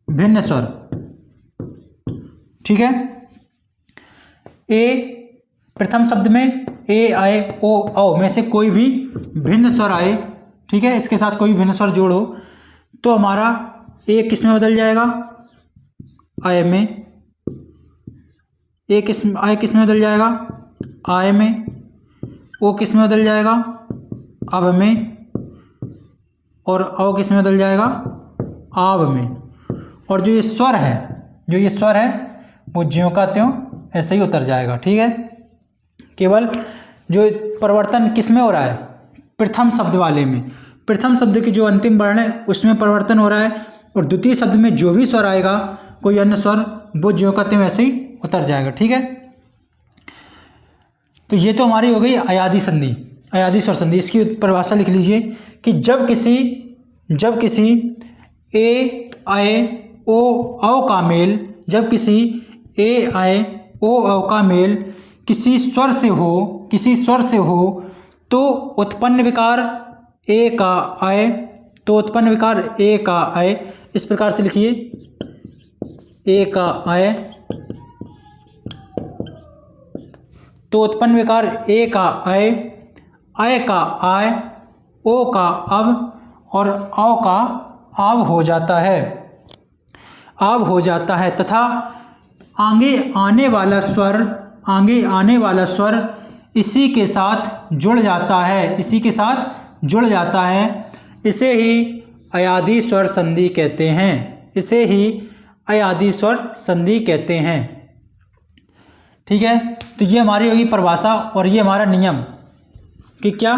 भिन्न स्वर, ठीक है। ए प्रथम शब्द में ए आए, ओ आओ में से कोई भी भिन्न स्वर आए, ठीक है, इसके साथ कोई भिन्न स्वर जोड़ो तो हमारा ए किस में बदल जाएगा, आय में, ए किस आय किस में बदल जाएगा, आय में, ओ किस में बदल जाएगा, अब में, और औ किस में बदल जाएगा, आव में। और जो ये स्वर है वो ज्यों का त्यों ऐसे ही उतर जाएगा, ठीक है। केवल जो परिवर्तन किस में हो रहा है, प्रथम शब्द वाले में, प्रथम शब्द की जो अंतिम वर्ण है उसमें परिवर्तन हो रहा है, और द्वितीय शब्द में जो भी स्वर आएगा कोई अन्य स्वर वो ज्यों का त्यों ऐसे ही उतर जाएगा, ठीक है। तो ये तो हमारी हो गई अयाधि संधि, अयाधि स्वर संधि। इसकी परिभाषा लिख लीजिए कि जब किसी ए आए ओ औ का मेल, जब किसी ए आए ओ औ का मेल किसी स्वर से हो तो उत्पन्न विकार ए का आए, तो उत्पन्न विकार ए का आए। इस प्रकार से लिखिए, ए का आए, तो उत्पन्न विकार ए का आए, आय का आय, ओ का अब और औ का आव हो जाता है, तथा आगे आने वाला स्वर इसी के साथ जुड़ जाता है, इसे ही अयादी स्वर संधि कहते हैं। इसे ही अयादी स्वर संधि कहते हैं। ठीक है, तो ये हमारी होगी परिभाषा और ये हमारा नियम कि क्या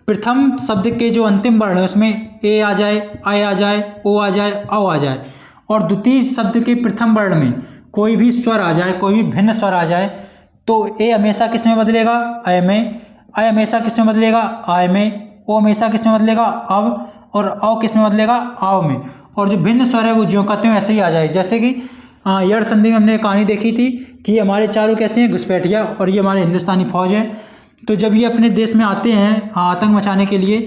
प्रथम शब्द के जो अंतिम वर्ण है उसमें ए आ जाए, आई आ जाए, ओ आ जाए, औ आ जाए, और द्वितीय शब्द के प्रथम वर्ण में कोई भी स्वर आ जाए, कोई भी भिन्न स्वर आ जाए, तो ए हमेशा किस में बदलेगा, अय में, अय हमेशा किस में बदलेगा, आय में, ओ हमेशा किस में बदलेगा, अव, और औ किस में बदलेगा, आव में, और जो भिन्न स्वर है वो ज्यों का त्यों ऐसे ही आ जाए। जैसे कि यड़ संधि में हमने कहानी देखी थी कि हमारे चारों कैसे हैं, घुसपैठिया, और ये हमारे हिंदुस्तानी फौज है। तो जब ये अपने देश में आते हैं आतंक मचाने के लिए,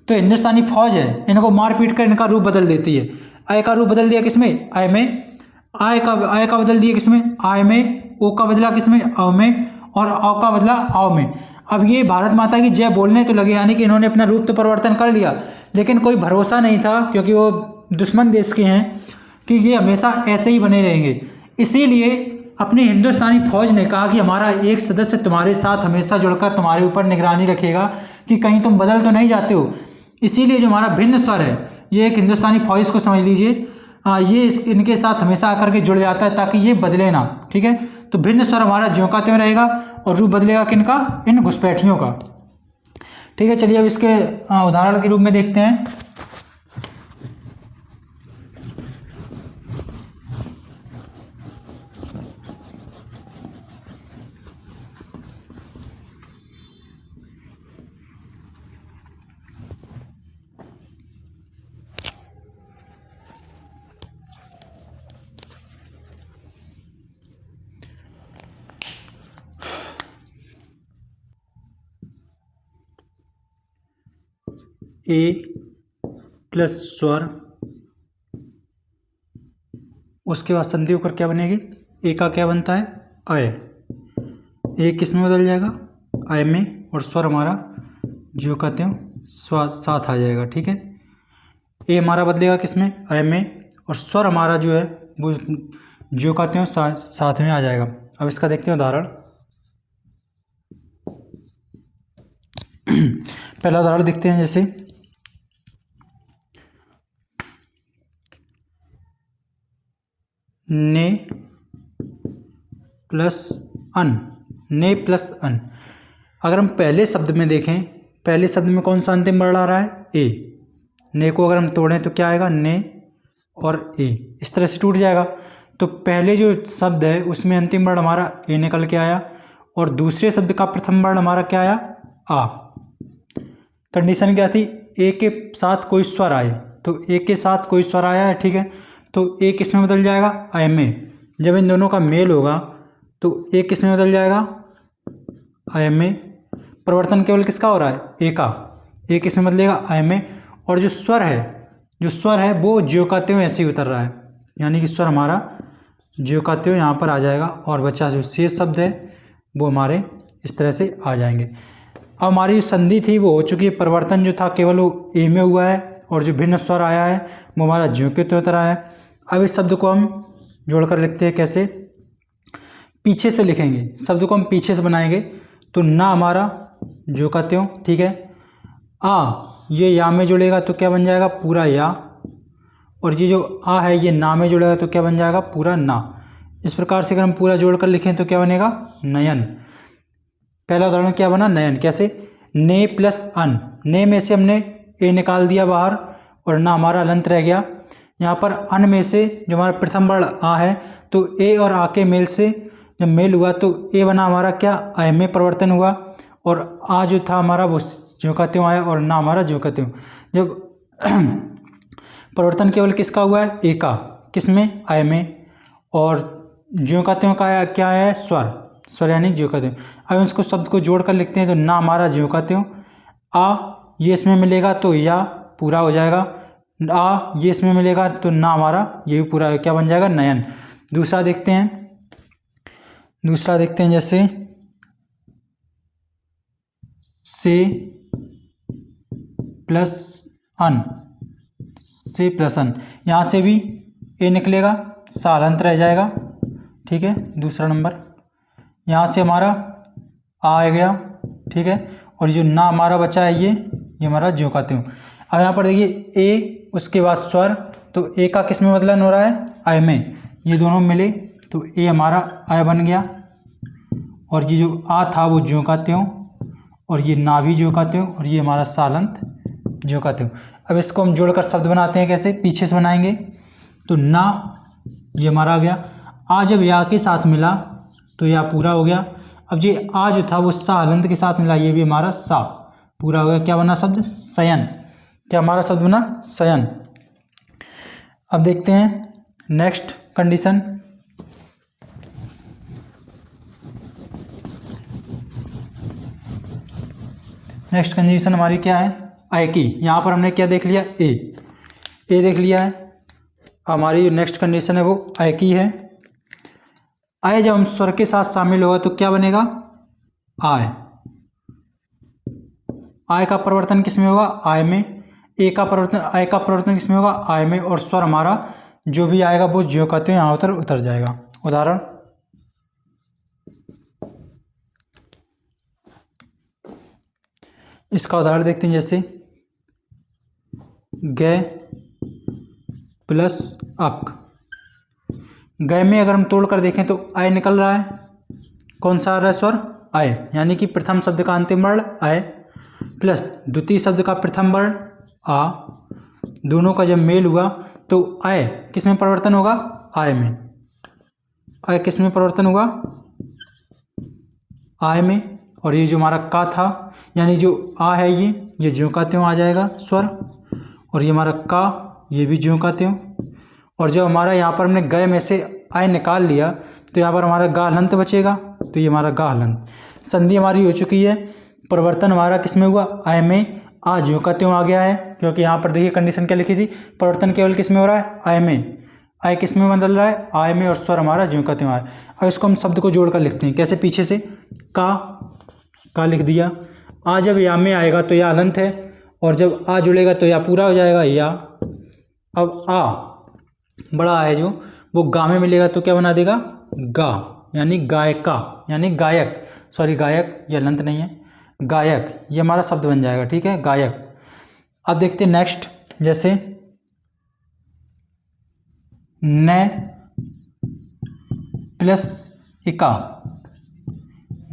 तो हिंदुस्तानी फौज है इनको मार पीट कर इनका रूप बदल देती है। अय का रूप बदल दिया किसमें, अय में, आय का बदल दिया किसमें, आय में, ओ का बदला किसमें, अव में, और औ का बदला आव में। अब ये भारत माता की जय बोलने तो लगे, यानी कि इन्होंने अपना रूप तो परिवर्तन कर लिया, लेकिन कोई भरोसा नहीं था क्योंकि वो दुश्मन देश के हैं कि ये हमेशा ऐसे ही बने रहेंगे। इसीलिए अपनी हिंदुस्तानी फौज ने कहा कि हमारा एक सदस्य तुम्हारे साथ हमेशा जुड़कर तुम्हारे ऊपर निगरानी रखेगा कि कहीं तुम बदल तो नहीं जाते हो। इसीलिए जो हमारा भिन्न स्वर है, ये एक हिंदुस्तानी फौज को समझ लीजिए, ये इनके साथ हमेशा आकर के जुड़ जाता है ताकि ये बदले ना। ठीक है, तो भिन्न स्वर हमारा ज्यों का त्यों रहेगा और रूप बदलेगा किनका, इन घुसपैठियों का। ठीक है, चलिए अब इसके उदाहरण के रूप में देखते हैं। ए प्लस स्वर, उसके बाद संधि होकर क्या बनेगी, ए का क्या बनता है, अय। ए किस में बदल जाएगा, अय में, और स्वर हमारा ज्यों का त्यों साथ आ जाएगा। ठीक है, ए हमारा बदलेगा किस में, अय में, और स्वर हमारा जो है वो ज्यों का त्यों साथ में आ जाएगा। अब इसका देखते हैं उदाहरण। पहला उदाहरण देखते हैं, जैसे ने प्लस अन, ने प्लस अन। अगर हम पहले शब्द में देखें, पहले शब्द में कौन सा अंतिम वर्ण आ रहा है, ए। ने को अगर हम तोड़ें तो क्या आएगा, ने और ए, इस तरह से टूट जाएगा। तो पहले जो शब्द है उसमें अंतिम वर्ण हमारा ए निकल के आया, और दूसरे शब्द का प्रथम वर्ण हमारा क्या आया, आ। कंडीशन क्या थी, ए के साथ कोई स्वर आए, तो ए के साथ कोई स्वर आया है। ठीक है, तो ए किस में बदल जाएगा, अय में। जब इन दोनों का मेल होगा तो ए किस में बदल जाएगा, अय में। परिवर्तन केवल किसका हो रहा है, ए का। ए किस में बदलेगा, अय में, और जो स्वर है वो ज्यों का त्यों ऐसे ही उतर रहा है, यानी कि स्वर हमारा ज्यों का त्यों यहाँ पर आ जाएगा, और बचा जो शेष शब्द है वो हमारे इस तरह से आ जाएंगे। अब हमारी जो संधि थी वो हो चुकी है, परिवर्तन जो था केवल वो ए में हुआ है, और जो भिन्न स्वर आया है वो हमारा ज्यों के त्यों उतरा है। अब इस शब्द को हम जोड़कर लिखते हैं, कैसे, पीछे से लिखेंगे, शब्द को हम पीछे से बनाएंगे। तो ना हमारा ज्यों का त्यों, ठीक है, आ ये या में जुड़ेगा तो क्या बन जाएगा, पूरा या, और ये जो आ है ये ना में जुड़ेगा तो क्या बन जाएगा, पूरा ना। इस प्रकार से अगर हम पूरा जोड़कर लिखें तो क्या बनेगा, नयन। पहला उदाहरण क्या बना, नयन। कैसे, ने प्लस अन, ने में से हमने ए निकाल दिया बाहर, और ना हमारा अलंत रह गया। यहाँ पर अन में से जो हमारा प्रथम वर्ण आ है, तो ए और आ के मेल से जब मेल हुआ तो ए बना हमारा क्या, अय में परिवर्तन हुआ, और आ जो था हमारा वो ज्यों का त्यों आया, और ना हमारा ज्यों का त्यों। जब परिवर्तन केवल किसका हुआ है, ए का, किस में, अय में, और ज्यों का त्यों का क्या है, स्वर यानी ज्यों का त्यों। अब इसको शब्द को जोड़ कर लिखते हैं, तो ना हमारा ज्यों का त्यों, आ ये इसमें मिलेगा तो या पूरा हो जाएगा, आ ये इसमें मिलेगा तो ना हमारा ये भी पूरा, क्या बन जाएगा, नयन। दूसरा देखते हैं जैसे से प्लस अन, से प्लस अन, यहाँ से भी ए निकलेगा, सालंत रह जाएगा। ठीक है, दूसरा नंबर, यहाँ से हमारा आ गया। ठीक है, और जो ना हमारा बचा है ये हमारा ज्यों का त्यों। अब यहाँ पर देखिए ए उसके बाद स्वर, तो ए का किस में बदलन हो रहा है, आय में, ये दोनों मिले तो ए हमारा आय बन गया, और ये जो आ था वो ज्यों का त्यों, और ये ना भी ज्यों का त्यों, और ये हमारा सालंत ज्यों का त्यों। अब इसको हम जोड़कर शब्द बनाते हैं, कैसे, पीछे से बनाएंगे। तो ना ये हमारा आ गया, आ जब या के साथ मिला तो या पूरा हो गया। अब ये आ जो था वो सा हलंत के साथ मिला, ये भी हमारा सा पूरा हो गया। क्या बना शब्द, शयन। क्या हमारा शब्द बना, शयन। अब देखते हैं नेक्स्ट कंडीशन। नेक्स्ट कंडीशन हमारी क्या है, आय की। यहाँ पर हमने क्या देख लिया, ए देख लिया है। हमारी नेक्स्ट कंडीशन है वो आय की है। आय जब हम स्वर के साथ शामिल होगा तो क्या बनेगा, आय। आय का परिवर्तन किस में होगा, आय में। ए का परिवर्तन, आय का परिवर्तन किस में होगा, आय में। और स्वर हमारा जो भी आएगा वो ज्यों का त्यों यहाँ उतर जाएगा। उदाहरण, इसका उदाहरण देखते हैं, जैसे ग प्लस अक। ग में अगर हम तोड़ कर देखें तो आय निकल रहा है, कौन सा आ रहा है स्वर, आय, यानी कि प्रथम शब्द का अंतिम वर्ण आय प्लस द्वितीय शब्द का प्रथम वर्ण आ, दोनों का जब मेल हुआ तो आय किस में परिवर्तन होगा, आय में। आय किस में परिवर्तन होगा, आय में। और ये जो हमारा का था, यानी जो आ है ये ज्यों का त्यों आ जाएगा स्वर, और ये हमारा का, ये भी ज्यों का त्यों। और जब हमारा यहाँ पर हमने गए में से आय निकाल लिया तो यहाँ पर हमारा गा हलंत बचेगा, तो ये हमारा गा हलंत। संधि हमारी हो चुकी है, परिवर्तन हमारा किस में हुआ, आय में। आ ज्यों का त्यों आ गया है, क्योंकि यहाँ पर देखिए कंडीशन क्या लिखी थी, परिवर्तन केवल किस में हो रहा है, आय में। आय किस में बदल रहा है, आय में, और स्वर हमारा ज्यों का त्यों आया। अब इसको हम शब्द को जोड़कर लिखते हैं, कैसे, पीछे से का लिख दिया। आ जब या में आएगा तो या हलंत है, और जब आ जुड़ेगा तो या पूरा हो जाएगा, या। अब आ बड़ा है जो वो गा में मिलेगा तो क्या बना देगा, गा, यानी गायका, यानी गायक, सॉरी गायक, ये हलंत नहीं है, गायक, ये हमारा शब्द बन जाएगा, ठीक है, गायक। अब देखते हैं नेक्स्ट, जैसे न प्लस इका,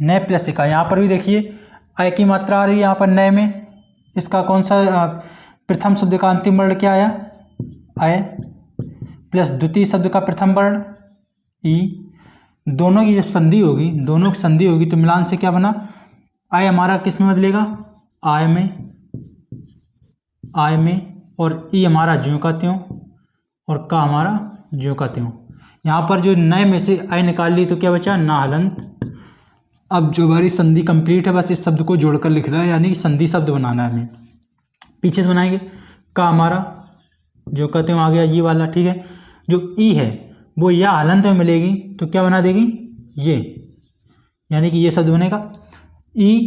न प्लस इका। यहाँ पर भी देखिए आय की मात्रा आ रही है यहाँ पर न में। इसका कौन सा प्रथम शब्द का अंतिम वर्ण क्या आया, आय, प्लस द्वितीय शब्द का प्रथम वर्ण ई। दोनों की जब संधि होगी, दोनों की संधि होगी तो मिलान से क्या बना, आय हमारा किस में बदलेगा, आय में, आय में। और ई हमारा ज्यों का त्यों, और का हमारा ज्यों का त्यों। यहाँ पर जो नए में से आय निकाल ली तो क्या बचा, ना हलंत। अब जो हमारी संधि कंप्लीट है, बस इस शब्द को जोड़कर लिख रहा है, यानी संधि शब्द बनाना है हमें। पीछे से बनाएंगे, का हमारा ज्यों का त्यों आ गया, ये वाला, ठीक है। जो ई है वो या हलंत में मिलेगी तो क्या बना देगी, ये, यानी कि ये शब्द बनेगा। ई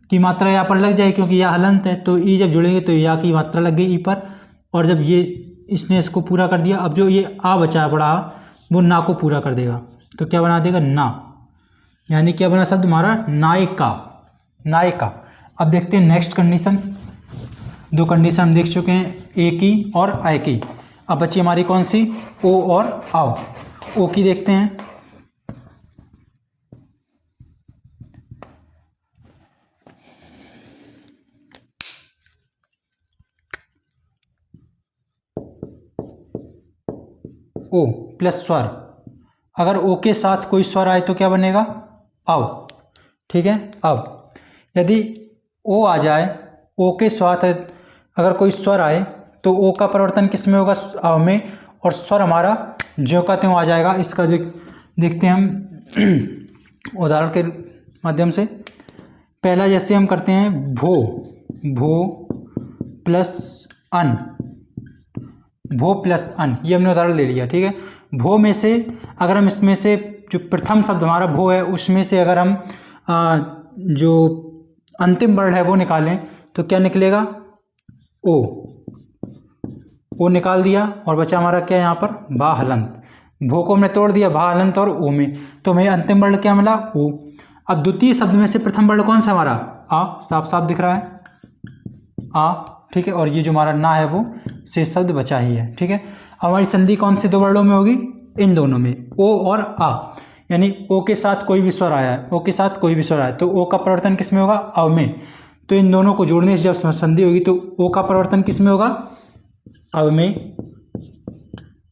की मात्रा यहाँ पर लग जाए, क्योंकि या हलंत है, तो ई जब जुड़ेंगे तो या की मात्रा लग गई ई पर, और जब ये इसने इसको पूरा कर दिया, अब जो ये आ बचा बड़ा वो ना को पूरा कर देगा, तो क्या बना देगा, ना, यानी क्या बना शब्द हमारा, नायिका, नायिका। अब देखते हैं नेक्स्ट कंडीशन। दो कंडीशन हम देख चुके हैं, ए की और आय की। अब बची हमारी कौन सी, ओ और आओ। ओ की देखते हैं। ओ प्लस स्वर, अगर ओ के साथ कोई स्वर आए तो क्या बनेगा, आओ, ठीक है। अब यदि ओ आ जाए, ओ के साथ अगर कोई स्वर आए तो ओ का परिवर्तन किस में होगा, आओ में, और स्वर हमारा ज्यों का त्यों आ जाएगा। इसका देखते हैं हम उदाहरण के माध्यम से। पहला जैसे हम करते हैं भो, भो प्लस अन, भो प्लस अन, ये हमने उदाहरण ले लिया, ठीक है। भो में से अगर हम इसमें से जो प्रथम शब्द हमारा भो है उसमें से अगर हम जो अंतिम वर्ण है वो निकालें तो क्या निकलेगा, ओ निकाल दिया, और बचा हमारा क्या यहाँ पर, बा हलंत। भो को हमने तोड़ दिया भा हलंत और ओ में, तो हमें अंतिम वर्ण क्या मिला, ओ। अब द्वितीय शब्द में से प्रथम वर्ण कौन सा हमारा, आ, साफ साफ दिख रहा है, आ, ठीक है, और ये जो हमारा ना है वो शेष शब्द बचा ही है, ठीक है। हमारी संधि कौन से दो वर्णों में होगी? इन दोनों में, ओ और आ, यानी ओ के साथ कोई भी स्वर आया है, ओ के साथ कोई भी स्वर आया तो ओ का परिवर्तन किस में होगा? अव में। तो इन दोनों को जोड़ने से जब संधि होगी तो ओ का परिवर्तन किस में होगा? अव में,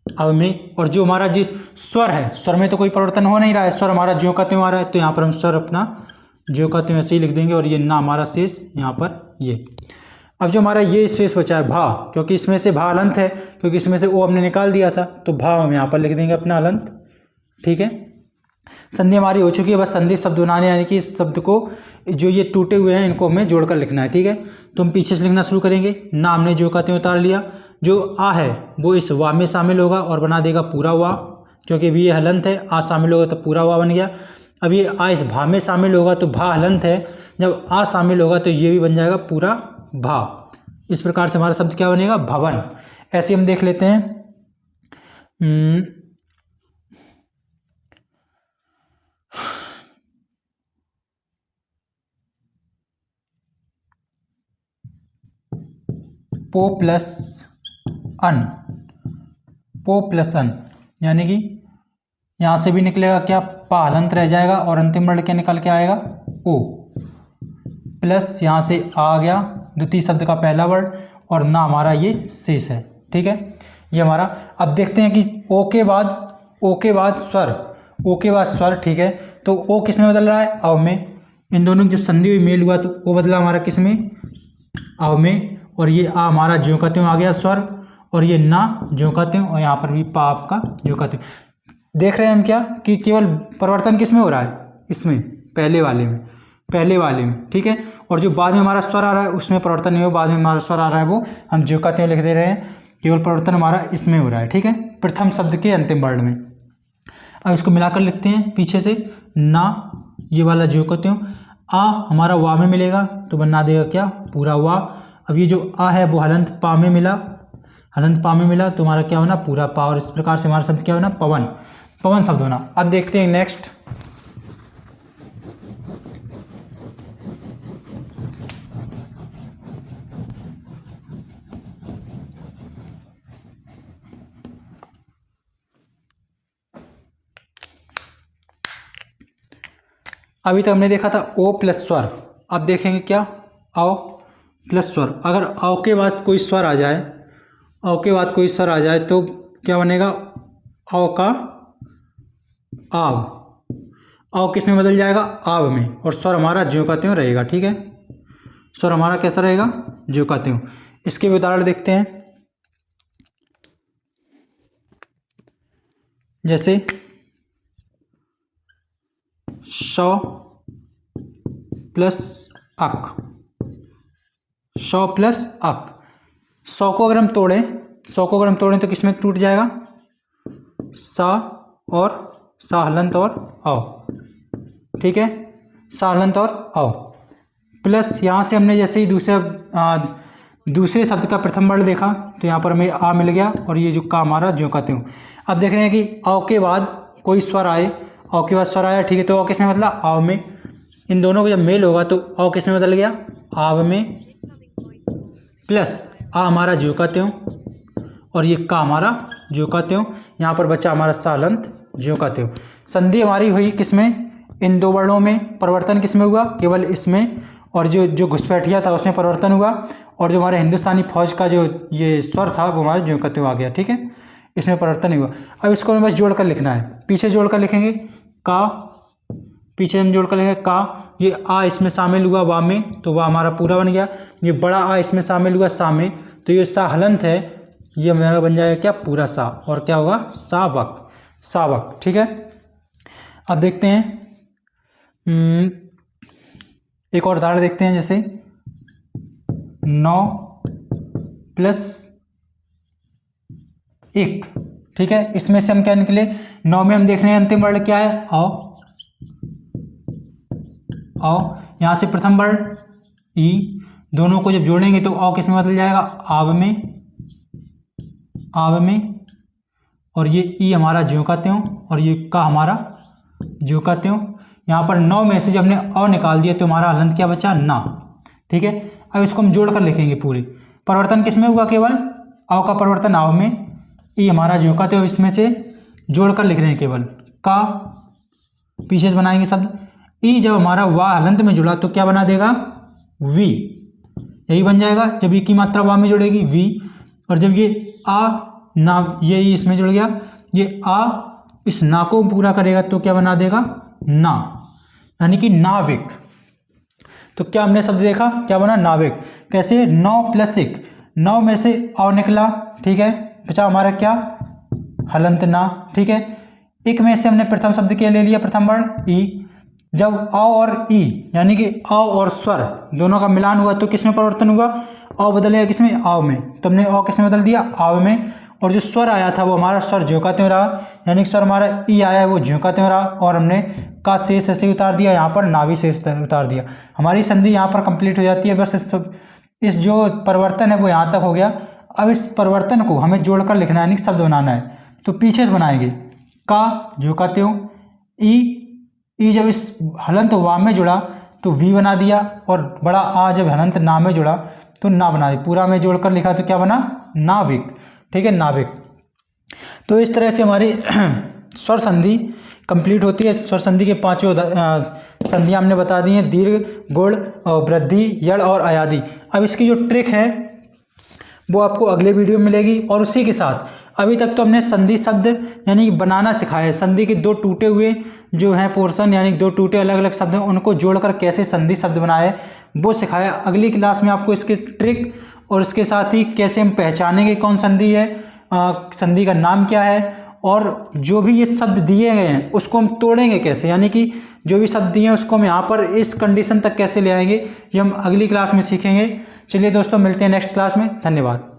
अव में। और जो हमारा जो स्वर है, स्वर में तो कोई परिवर्तन हो नहीं रहा है, स्वर हमारा ज्यों का त्यों आ रहा है, तो यहाँ पर हम स्वर अपना ज्यों का त्यों ऐसे ही लिख देंगे और ये ना हमारा शेष यहाँ पर ये। अब जो हमारा ये शेष बचा है भा, क्योंकि इसमें से भा हलंत है, क्योंकि इसमें से ओ हमने निकाल दिया था, तो भा हम यहाँ पर लिख देंगे अपना हलंत, ठीक है। संधि हमारी हो चुकी है, बस संधि शब्द बनाने, यानी कि इस शब्द को जो ये टूटे हुए हैं इनको हमें जोड़कर लिखना है, ठीक है। तो हम पीछे से लिखना शुरू करेंगे। ना हमने ज्यों का त्यों उतार लिया, जो आ है वो इस वा में शामिल होगा और बना देगा पूरा वा, क्योंकि अभी ये हलंत है, आ शामिल होगा तो पूरा वा बन गया। अब ये आ इस भा में शामिल होगा तो भा हलंत है, जब आ शामिल होगा तो ये भी बन जाएगा पूरा भा। इस प्रकार से हमारा शब्द क्या बनेगा? भवन। ऐसे हम देख लेते हैं। पो प्लस अन, पो प्लस अन, यानी कि यहाँ से भी निकलेगा क्या? पा हलंत रह जाएगा और अंतिम वर्ण क्या निकल के आएगा? ओ, प्लस यहाँ से आ गया द्वितीय शब्द का पहला वर्ण और ना हमारा ये शेष है, ठीक है। ये हमारा, अब देखते हैं कि ओ के बाद, ओ के बाद स्वर, ओ के बाद स्वर, ठीक है। तो ओ किस में बदल रहा है? अव में। इन दोनों की जब संधि हुई, मेल हुआ तो ओ बदला हमारा किस में? अव में। और ये आ हमारा ज्यों का त्यों आ गया स्वर, और ये ना ज्यों का त्यों, और यहाँ पर भी पा आपका ज्यों का त्यों। देख रहे हैं हम क्या कि केवल परिवर्तन किस में हो रहा है? इसमें, पहले वाले में, पहले वाले में, ठीक है। और जो बाद में हमारा स्वर आ रहा है उसमें परिवर्तन नहीं हो, बाद में हमारा स्वर आ रहा है वो हम ज्यों का त्यों लिख दे रहे हैं, केवल परिवर्तन हमारा इसमें हो रहा है, ठीक है, प्रथम शब्द के अंतिम वर्ण में। अब इसको मिलाकर लिखते हैं पीछे से। ना ये वाला ज्यों का त्यों, आ हमारा वा में मिलेगा तो बना देगा क्या? पूरा वा। अब ये जो आ है वो हलंत पा में मिला, हलंत पा में मिला तो हमारा क्या होना? पूरा पा। और इस प्रकार से हमारा शब्द क्या होना? पवन, पवन शब्द होना। अब देखते हैं नेक्स्ट। अभी तक हमने देखा था ओ प्लस स्वर, अब देखेंगे क्या? औ प्लस स्वर। अगर औ के बाद कोई स्वर आ जाए, औ के बाद कोई स्वर आ जाए तो क्या बनेगा? औ का आव, औ किस में बदल जाएगा? आव में। और स्वर हमारा ज्यों का त्यों रहेगा, ठीक है। स्वर हमारा कैसा रहेगा? ज्यों का त्यों। इसके भी उदाहरण देखते हैं। जैसे शौ प्लस अक, शौ प्लस अक। सौ को अगर हम तोड़ें, सौ को अगर हम तोड़ें तो किसमें टूट जाएगा? सा और सा हलंत और औ, ठीक है, सा हलंत और औ। प्लस यहाँ से हमने जैसे ही दूसरे शब्द का प्रथम वर्ण देखा तो यहाँ पर हमें आ मिल गया और ये जो का हमारा ज्यों का त्यों। अब देख रहे हैं कि औ के बाद कोई स्वर आए, औ के बाद स्वर आया, ठीक है, तो औ किस में बदला? आव में। इन दोनों को जब मेल होगा तो औ किस में बदल गया? आव में। प्लस आ हमारा ज्यों का त्यों और ये का हमारा ज्यों का त्यों। यहाँ पर बचा हमारा सालंत ज्यों का त्यों। संधि हमारी हुई किसमें? इन दो वर्णों में। परिवर्तन किसमें हुआ? केवल इसमें। और जो घुसपैठिया था उसमें परिवर्तन हुआ, और जो हमारे हिंदुस्तानी फौज का जो ये स्वर था वो हमारे ज्यों का त्यों आ गया, ठीक है, इसमें परिवर्तन नहीं हुआ। अब इसको हमें बस जोड़कर लिखना है। पीछे जोड़कर लिखेंगे का, पीछे हम जोड़कर लिखेंगे का। ये आ इसमें शामिल हुआ वा में तो वा हमारा पूरा बन गया। ये बड़ा आ इसमें शामिल हुआ सा में तो ये सा हलंत है, ये हमारा बन जाएगा क्या? पूरा सा। और क्या होगा? सावक, सावक, ठीक है। अब देखते हैं एक और उदाहरण देखते हैं। जैसे 9 प्लस 1, ठीक है, इसमें से हम क्या निकले? 9 में हम देख रहे हैं अंतिम वर्ण क्या है? औ, औ। यहाँ से प्रथम वर्ण ई, दोनों को जब जोड़ेंगे तो औ किस में बदल जाएगा? आव में, आव में। और ये ई हमारा ज्यों का त्यों और ये का हमारा ज्यों का त्यों। यहाँ पर 9 में से जब हमने अ निकाल दिया तो हमारा हलंत क्या बचा? ना, ठीक है। अब इसको हम जोड़ कर लिखेंगे पूरे। परिवर्तन किस में हुआ? केवल अव का परिवर्तन आव में। ई हमारा जो का तो इसमें से जोड़ कर लिख रहे हैं केवल। का पीछे से बनाएंगे शब्द। ई जब हमारा वा हलंत में जुड़ा तो क्या बना देगा? वी। यही बन जाएगा जब ई की मात्रा वा में जुड़ेगी वी। और जब ये आ ना, ये ई इसमें जुड़ गया, ये आ इस ना को पूरा करेगा तो क्या बना देगा? ना, यानी कि नाविक। तो क्या हमने शब्द देखा? क्या बना? नाविक। कैसे? 9 + 1, 9 में से अ निकला, ठीक है, बचा हमारा क्या? हलंत ना, ठीक है। एक में से हमने प्रथम शब्द क्या ले लिया? प्रथम वर्ण ई। जब अ और ई यानी कि अ और स्वर दोनों का मिलान हुआ तो किसमें परिवर्तन हुआ? अ बदलेगा किसमें? आव में। तो हमने अ किसमें बदल दिया? आव में। और जो स्वर आया था वो हमारा स्वर ज्यों का त्यों रहा, यानी कि स्वर हमारा ई आया है वो ज्यों का त्यों रहा। और हमने का शेष ऐसे उतार दिया, यहाँ पर ना भी शेष उतार दिया। हमारी संधि यहाँ पर कंप्लीट हो जाती है। बस इस जो परिवर्तन है वो यहाँ तक हो गया। अब इस परिवर्तन को हमें जोड़कर लिखना है, यानी शब्द बनाना है। तो पीछे से बनाएंगे। का ज्यों का त्यों, ई जब इस हलंत वा में जुड़ा तो वी बना दिया। और बड़ा आ जब हलंत ना में जुड़ा तो ना बना दिया। पूरा में जोड़कर लिखा तो क्या बना? नाविक, ठीक है, नाविक। तो इस तरह से हमारी स्वर संधि कंप्लीट होती है। स्वर संधि के 5 संधियाँ हमने बता दी हैं, दीर्घ, गुण, वृद्धि, यड़ और अयादि। अब इसकी जो ट्रिक है वो आपको अगले वीडियो में मिलेगी। और उसी के साथ अभी तक तो हमने संधि शब्द यानी बनाना सिखाया है। संधि के 2 टूटे हुए जो हैं पोर्शन, यानी 2 टूटे अलग अलग शब्द हैं, उनको जोड़कर कैसे संधि शब्द बनाए वो सिखाया। अगली क्लास में आपको इसकी ट्रिक और इसके साथ ही कैसे हम पहचानेंगे कौन संधि है, संधि का नाम क्या है, और जो भी ये शब्द दिए गए हैं उसको हम तोड़ेंगे कैसे, यानी कि जो भी शब्द दिए हैं उसको हम यहाँ पर इस कंडीशन तक कैसे ले आएंगे, ये हम अगली क्लास में सीखेंगे। चलिए दोस्तों, मिलते हैं नेक्स्ट क्लास में। धन्यवाद।